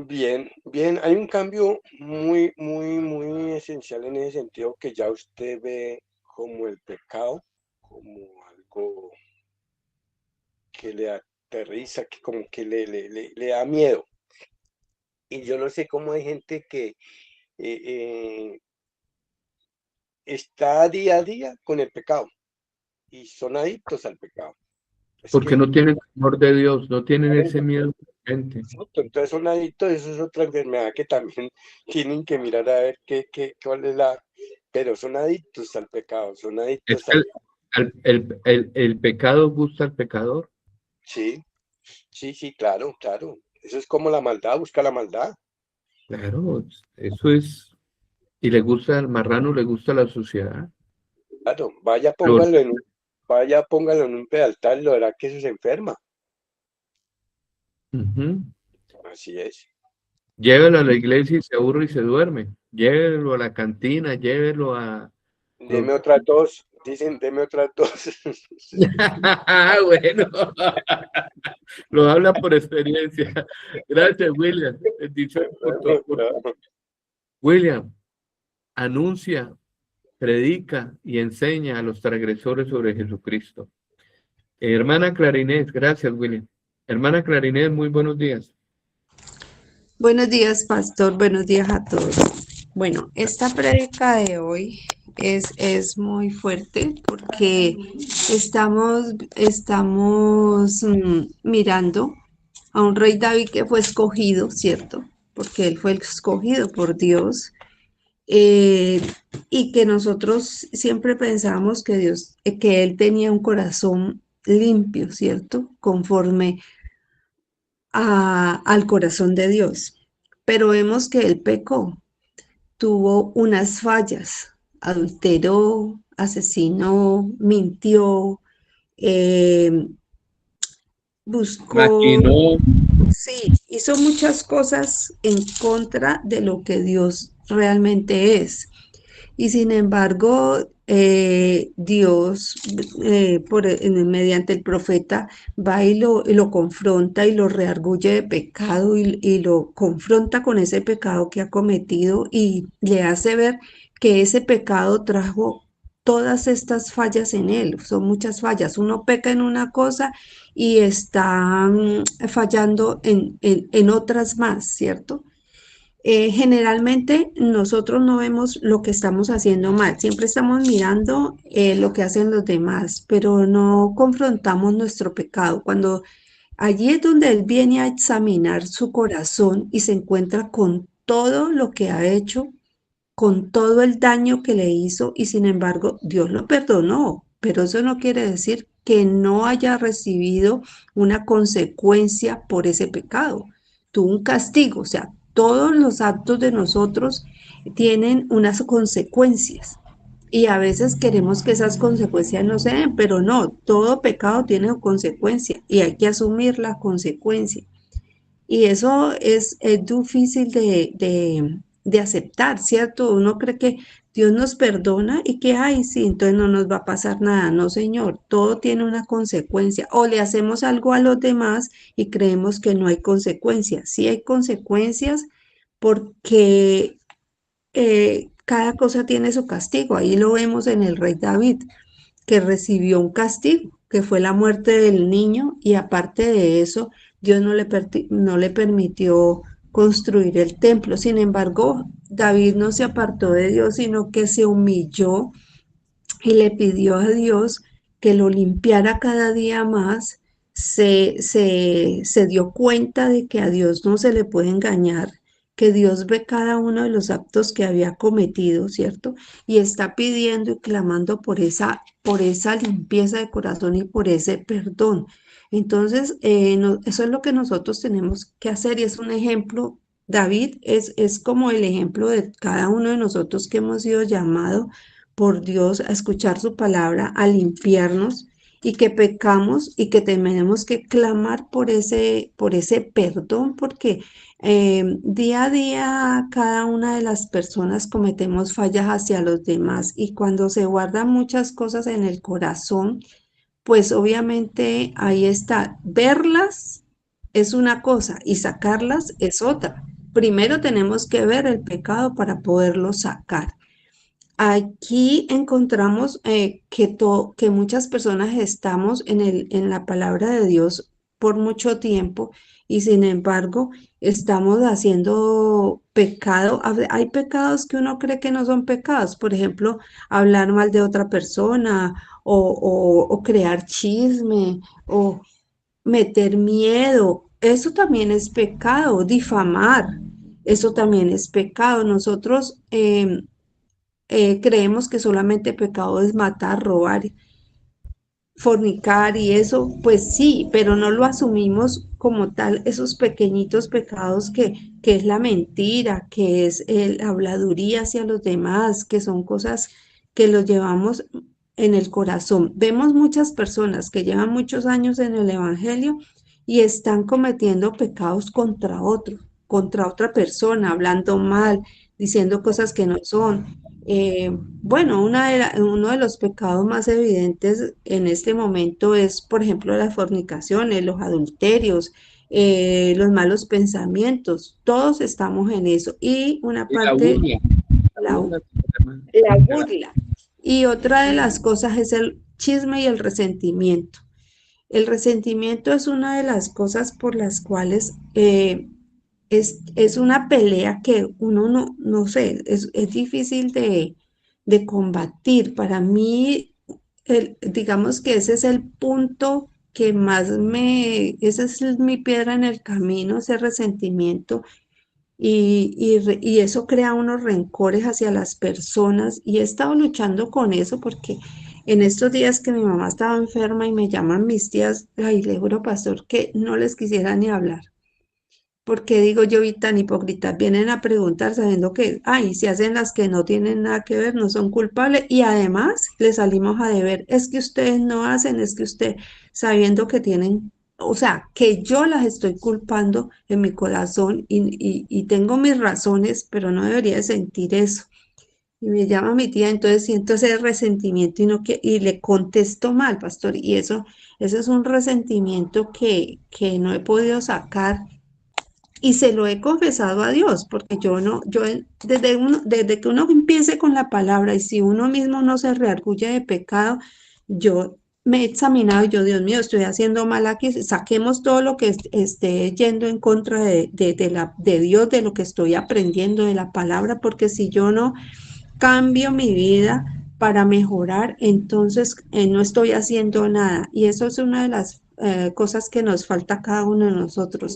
Bien, bien. Hay un cambio muy, muy, muy esencial en ese sentido que ya usted ve como el pecado, como algo que le aterriza, que como que le da miedo. Y yo no sé cómo hay gente que eh, eh, está día a día con el pecado y son adictos al pecado. Es
Porque
que,
no tienen temor de Dios, no tienen
por
ese
eso,
miedo presente.
exacto, entonces son adictos, eso es otra enfermedad que también tienen que mirar a ver cuál es pero son adictos al pecado, son
Es
adictos
que
al,
el pecado gusta al pecador.
sí, sí, sí, claro, claro. Eso es como la maldad, busca la maldad.
Claro, eso es. Y le gusta al marrano, le gusta la suciedad.
Claro,
Lo-
vaya, póngalo en un pedestal, lo verá que eso se enferma.
Ujú.
Así es.
Llévelo a la iglesia y se aburre y se duerme. Llévelo a la cantina, llévelo a...
Deme otra tos, dicen, deme otra tos.
Bueno, lo habla por experiencia. Gracias, William. Bendiciones por tu aporte. William, anuncia, predica y enseña a los transgresores sobre Jesucristo. Hermana Clarinés, gracias, William. Hermana Clarinés, muy buenos días.
Buenos días, pastor. Buenos días a todos. Bueno, esta prédica de hoy es muy fuerte porque estamos mirando a un rey David que fue escogido, ¿cierto? Porque él fue escogido por Dios. eh, y que nosotros siempre pensábamos que que él tenía un corazón limpio, ¿cierto? Conforme al corazón de Dios. Pero vemos que él pecó, tuvo unas fallas, adulteró, asesinó, mintió, eh, buscó,
Maquinó.
sí, hizo muchas cosas en contra de lo que Dios realmente es. Y sin embargo, Dios, mediante el profeta, va y lo confronta y lo reargulle de pecado y lo confronta con ese pecado que ha cometido y le hace ver que ese pecado trajo todas estas fallas en él, son muchas fallas. Uno peca en una cosa y está fallando en otras más, ¿cierto? Generalmente nosotros no vemos lo que estamos haciendo mal, siempre estamos mirando lo que hacen los demás, pero no confrontamos nuestro pecado. Cuando allí es donde Él viene a examinar su corazón y se encuentra con todo lo que ha hecho, con todo el daño que le hizo y sin embargo Dios lo perdonó, pero eso no quiere decir que no haya recibido una consecuencia por ese pecado. Tuvo un castigo, o sea, todos los actos de nosotros tienen unas consecuencias. Y a veces queremos que esas consecuencias no se den, pero no, todo pecado tiene consecuencia y hay que asumir la consecuencia. Y eso es difícil de aceptar, ¿cierto? Uno cree que Dios nos perdona y que, ay, sí, entonces no nos va a pasar nada. No, Señor, todo tiene una consecuencia. O le hacemos algo a los demás y creemos que no hay consecuencias. Sí hay consecuencias porque cada cosa tiene su castigo. Ahí lo vemos en el rey David, que recibió un castigo, que fue la muerte del niño, y aparte de eso, Dios no le permitió construir el templo. Sin embargo, David no se apartó de Dios, sino que se humilló y le pidió a Dios que lo limpiara cada día más. Se dio cuenta de que a Dios no se le puede engañar, que Dios ve cada uno de los actos que había cometido, ¿cierto? Y está pidiendo y clamando por esa limpieza de corazón y por ese perdón. Entonces, eso es lo que nosotros tenemos que hacer y es un ejemplo. David es como el ejemplo de cada uno de nosotros que hemos sido llamados por Dios a escuchar su palabra, a limpiarnos y que pecamos y que tenemos que clamar por ese perdón, porque día a día cada una de las personas cometemos fallas hacia los demás y cuando se guardan muchas cosas en el corazón, pues obviamente ahí está, verlas es una cosa y sacarlas es otra. Primero tenemos que ver el pecado para poderlo sacar. Aquí encontramos que muchas personas estamos en la palabra de Dios por mucho tiempo y sin embargo estamos haciendo pecado. Hay pecados que uno cree que no son pecados, por ejemplo, hablar mal de otra persona o crear chisme o meter miedo. Eso también es pecado, difamar. Eso también es pecado. Nosotros creemos que solamente pecado es matar, robar, fornicar y eso, pues sí, pero no lo asumimos como tal, esos pequeñitos pecados que es la mentira, que es la habladuría hacia los demás, que son cosas que los llevamos en el corazón. Vemos muchas personas que llevan muchos años en el Evangelio y están cometiendo pecados contra otra persona, hablando mal, diciendo cosas que no son. Bueno, uno de los pecados más evidentes en este momento es, por ejemplo, las fornicaciones, los adulterios, los malos pensamientos. Todos estamos en eso. Y una
Y la
parte,
burla, la
la,
burla se llama.
la burla. Y otra de las cosas es el chisme y el resentimiento. El resentimiento es una de las cosas por las cuales es una pelea que uno no sé, es difícil de combatir. Para mí, digamos que ese es el punto que más esa es mi piedra en el camino, ese resentimiento. Y eso crea unos rencores hacia las personas y he estado luchando con eso porque en estos días que mi mamá estaba enferma y me llaman mis tías, ay, le juro, pastor, que no les quisiera ni hablar. Porque digo yo, y tan hipócritas, vienen a preguntar sabiendo que, ay, si hacen las que no tienen nada que ver, no son culpables, y además les salimos a deber, es que ustedes no hacen, es que usted, sabiendo que tienen, o sea, que yo las estoy culpando en mi corazón y tengo mis razones, pero no debería de sentir eso. Y me llama mi tía, entonces siento ese resentimiento y le contesto mal, pastor, y eso es un resentimiento que no he podido sacar y se lo he confesado a Dios, porque desde que uno empiece con la palabra y si uno mismo no se reargulle de pecado, yo me he examinado y yo, Dios mío, estoy haciendo mal aquí, saquemos todo lo que esté yendo en contra de Dios, de lo que estoy aprendiendo de la palabra, porque si yo no cambio mi vida para mejorar, entonces no estoy haciendo nada. Y eso es una de las cosas que nos falta a cada uno de nosotros.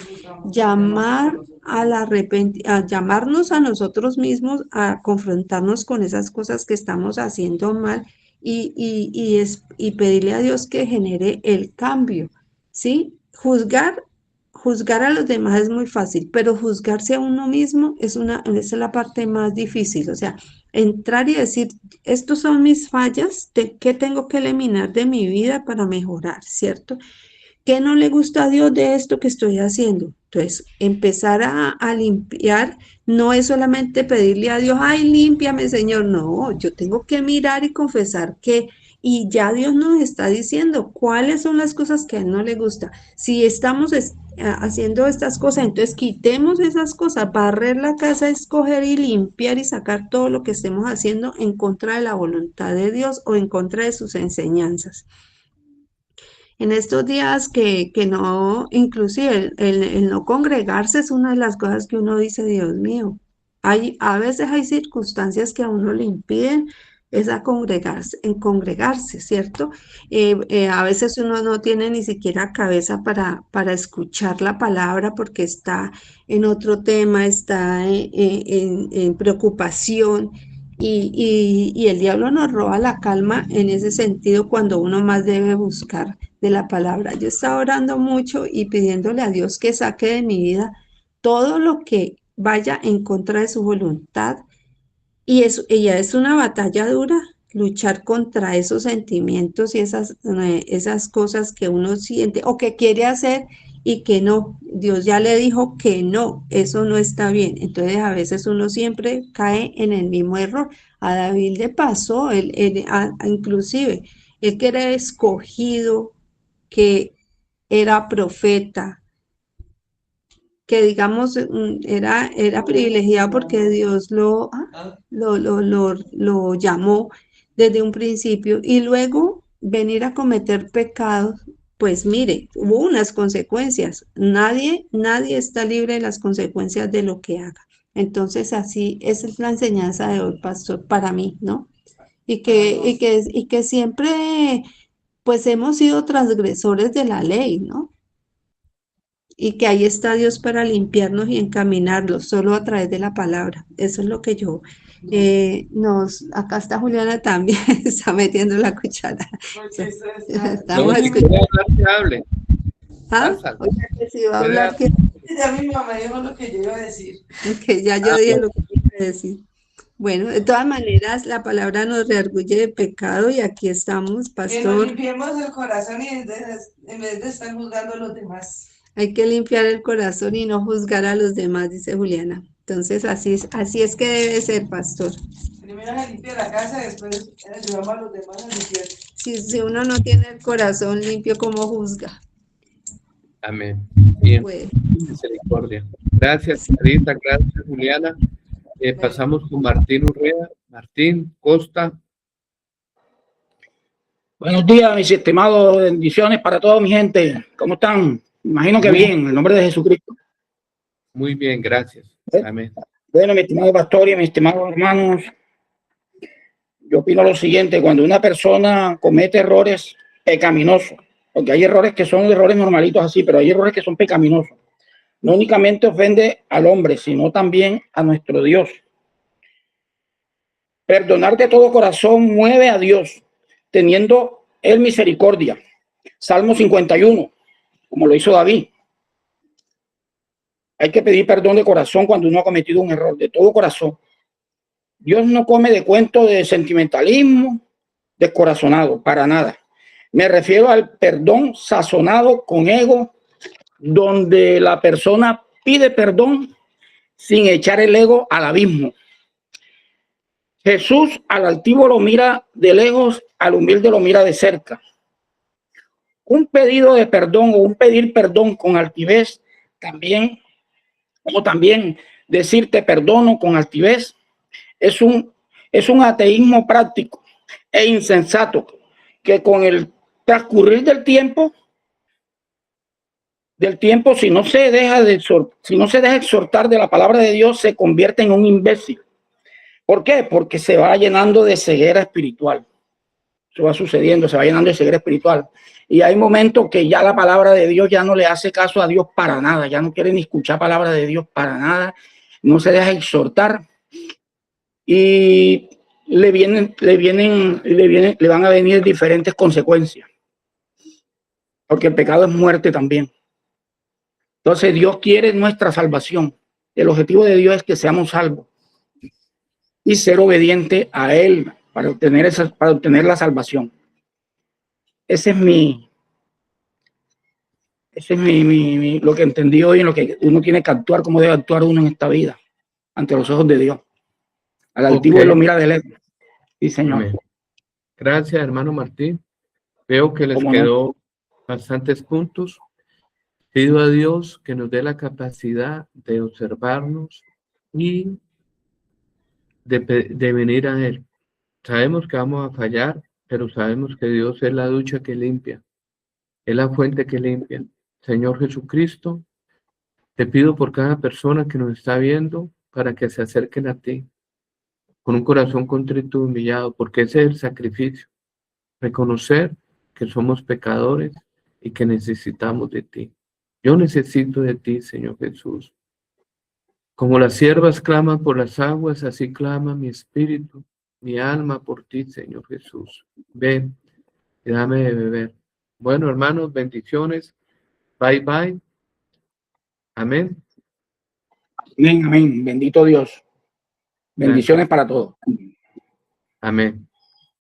Llamarnos a nosotros mismos, a confrontarnos con esas cosas que estamos haciendo mal y pedirle a Dios que genere el cambio, ¿sí? Juzgar a los demás es muy fácil, pero juzgarse a uno mismo esa es la parte más difícil. O sea, entrar y decir, estos son mis fallas, ¿qué tengo que eliminar de mi vida para mejorar, cierto? ¿Qué no le gusta a Dios de esto que estoy haciendo? Entonces, empezar a limpiar no es solamente pedirle a Dios, ay, límpiame, Señor. No, yo tengo que mirar y confesar y ya Dios nos está diciendo cuáles son las cosas que a Él no le gusta. Si estamos haciendo estas cosas, entonces quitemos esas cosas, barrer la casa, escoger y limpiar y sacar todo lo que estemos haciendo en contra de la voluntad de Dios o en contra de sus enseñanzas. En estos días que no, inclusive el no congregarse es una de las cosas que uno dice, Dios mío, a veces hay circunstancias que a uno le impiden en congregarse, ¿cierto? A veces uno no tiene ni siquiera cabeza para escuchar la palabra porque está en otro tema, está en preocupación. Y el diablo nos roba la calma en ese sentido cuando uno más debe buscar de la palabra. Yo estaba orando mucho y pidiéndole a Dios que saque de mi vida todo lo que vaya en contra de su voluntad. Y ella es una batalla dura, luchar contra esos sentimientos y esas cosas que uno siente o que quiere hacer y que no. Dios ya le dijo que no, eso no está bien. Entonces a veces uno siempre cae en el mismo error. A David le pasó, inclusive, él que era escogido, que era profeta, que digamos era privilegiado porque Dios lo llamó desde un principio y luego venir a cometer pecados, pues mire, hubo unas consecuencias. Nadie está libre de las consecuencias de lo que haga. Entonces así esa es la enseñanza de hoy, pastor, para mí, ¿no? Y que siempre pues hemos sido transgresores de la ley, ¿no? Y que ahí está Dios para limpiarnos y encaminarlos solo a través de la palabra. Eso es lo que yo acá está Juliana también, está metiendo la cuchara. Estamos escuchando.
Hable.
¿Ah? O sea, que si va a hablar que
Ya mi mamá dijo lo que yo iba a decir.
que ya yo dije lo que iba a decir. Bueno, de todas maneras, la palabra nos reargulle de pecado y aquí estamos,
Que nos
pastor.
limpiemos el corazón y en vez de estar juzgando a los demás.
Hay que limpiar el corazón y no juzgar a los demás, dice Juliana. Entonces, así es que debe ser, pastor.
Primero se limpia la casa, después ayudamos a los demás a limpiar.
Si uno no tiene el corazón limpio, ¿cómo juzga?
Amén. Bien,
Pues,
misericordia. Gracias, Carita, gracias, Juliana. Pasamos con Martín Urrea. Martín Costa.
Buenos días, mis estimados, bendiciones para toda mi gente. ¿Cómo están? Imagino que bien, en el nombre de Jesucristo.
Muy bien, gracias. Amén.
Bueno, mi estimado pastor y mis estimados hermanos, yo opino lo siguiente: cuando una persona comete errores pecaminosos, porque hay errores que son errores normalitos así, pero hay errores que son pecaminosos, no únicamente ofende al hombre, sino también a nuestro Dios. Perdonar de todo corazón mueve a Dios, teniendo él misericordia. Salmo 51, como lo hizo David. Hay que pedir perdón de corazón cuando uno ha cometido un error, de todo corazón. Dios no come de cuento de sentimentalismo descorazonado, para nada. Me refiero al perdón sazonado con ego, donde la persona pide perdón sin echar el ego al abismo. Jesús al altivo lo mira de lejos, al humilde lo mira de cerca. Un pedido de perdón o un pedir perdón con altivez también o también decir te perdono con altivez, es un ateísmo práctico e insensato que con el transcurrir del tiempo, si no se deja exhortar de la palabra de Dios, se convierte en un imbécil. ¿Por qué? Porque se va llenando de ceguera espiritual. Eso va sucediendo, se va llenando de ceguera espiritual. Y hay momentos que ya la palabra de Dios ya no le hace caso a Dios para nada, ya no quiere ni escuchar palabra de Dios para nada, no se deja exhortar y le van a venir diferentes consecuencias. Porque el pecado es muerte también. Entonces Dios quiere nuestra salvación. El objetivo de Dios es que seamos salvos y ser obediente a Él para obtener la salvación. Ese es lo que entendí hoy, en lo que uno tiene que actuar, cómo debe actuar uno en esta vida, ante los ojos de Dios. Al altivo Él lo mira de lejos. Sí, Señor.
Amén. Gracias, hermano Martín. Veo que les quedó bastantes puntos. Pido a Dios que nos dé la capacidad de observarnos y de venir a Él. Sabemos que vamos a fallar, pero sabemos que Dios es la ducha que limpia, es la fuente que limpia. Señor Jesucristo, te pido por cada persona que nos está viendo para que se acerquen a ti con un corazón contrito y humillado, porque ese es el sacrificio. Reconocer que somos pecadores y que necesitamos de ti. Yo necesito de ti, Señor Jesús. Como las siervas claman por las aguas, así clama mi espíritu, mi alma por ti, Señor Jesús. Ven y dame de beber. Bueno, hermanos, bendiciones. Bye, bye. Amén.
Amén, amén. Bendito Dios. Bendiciones para todos.
Amén.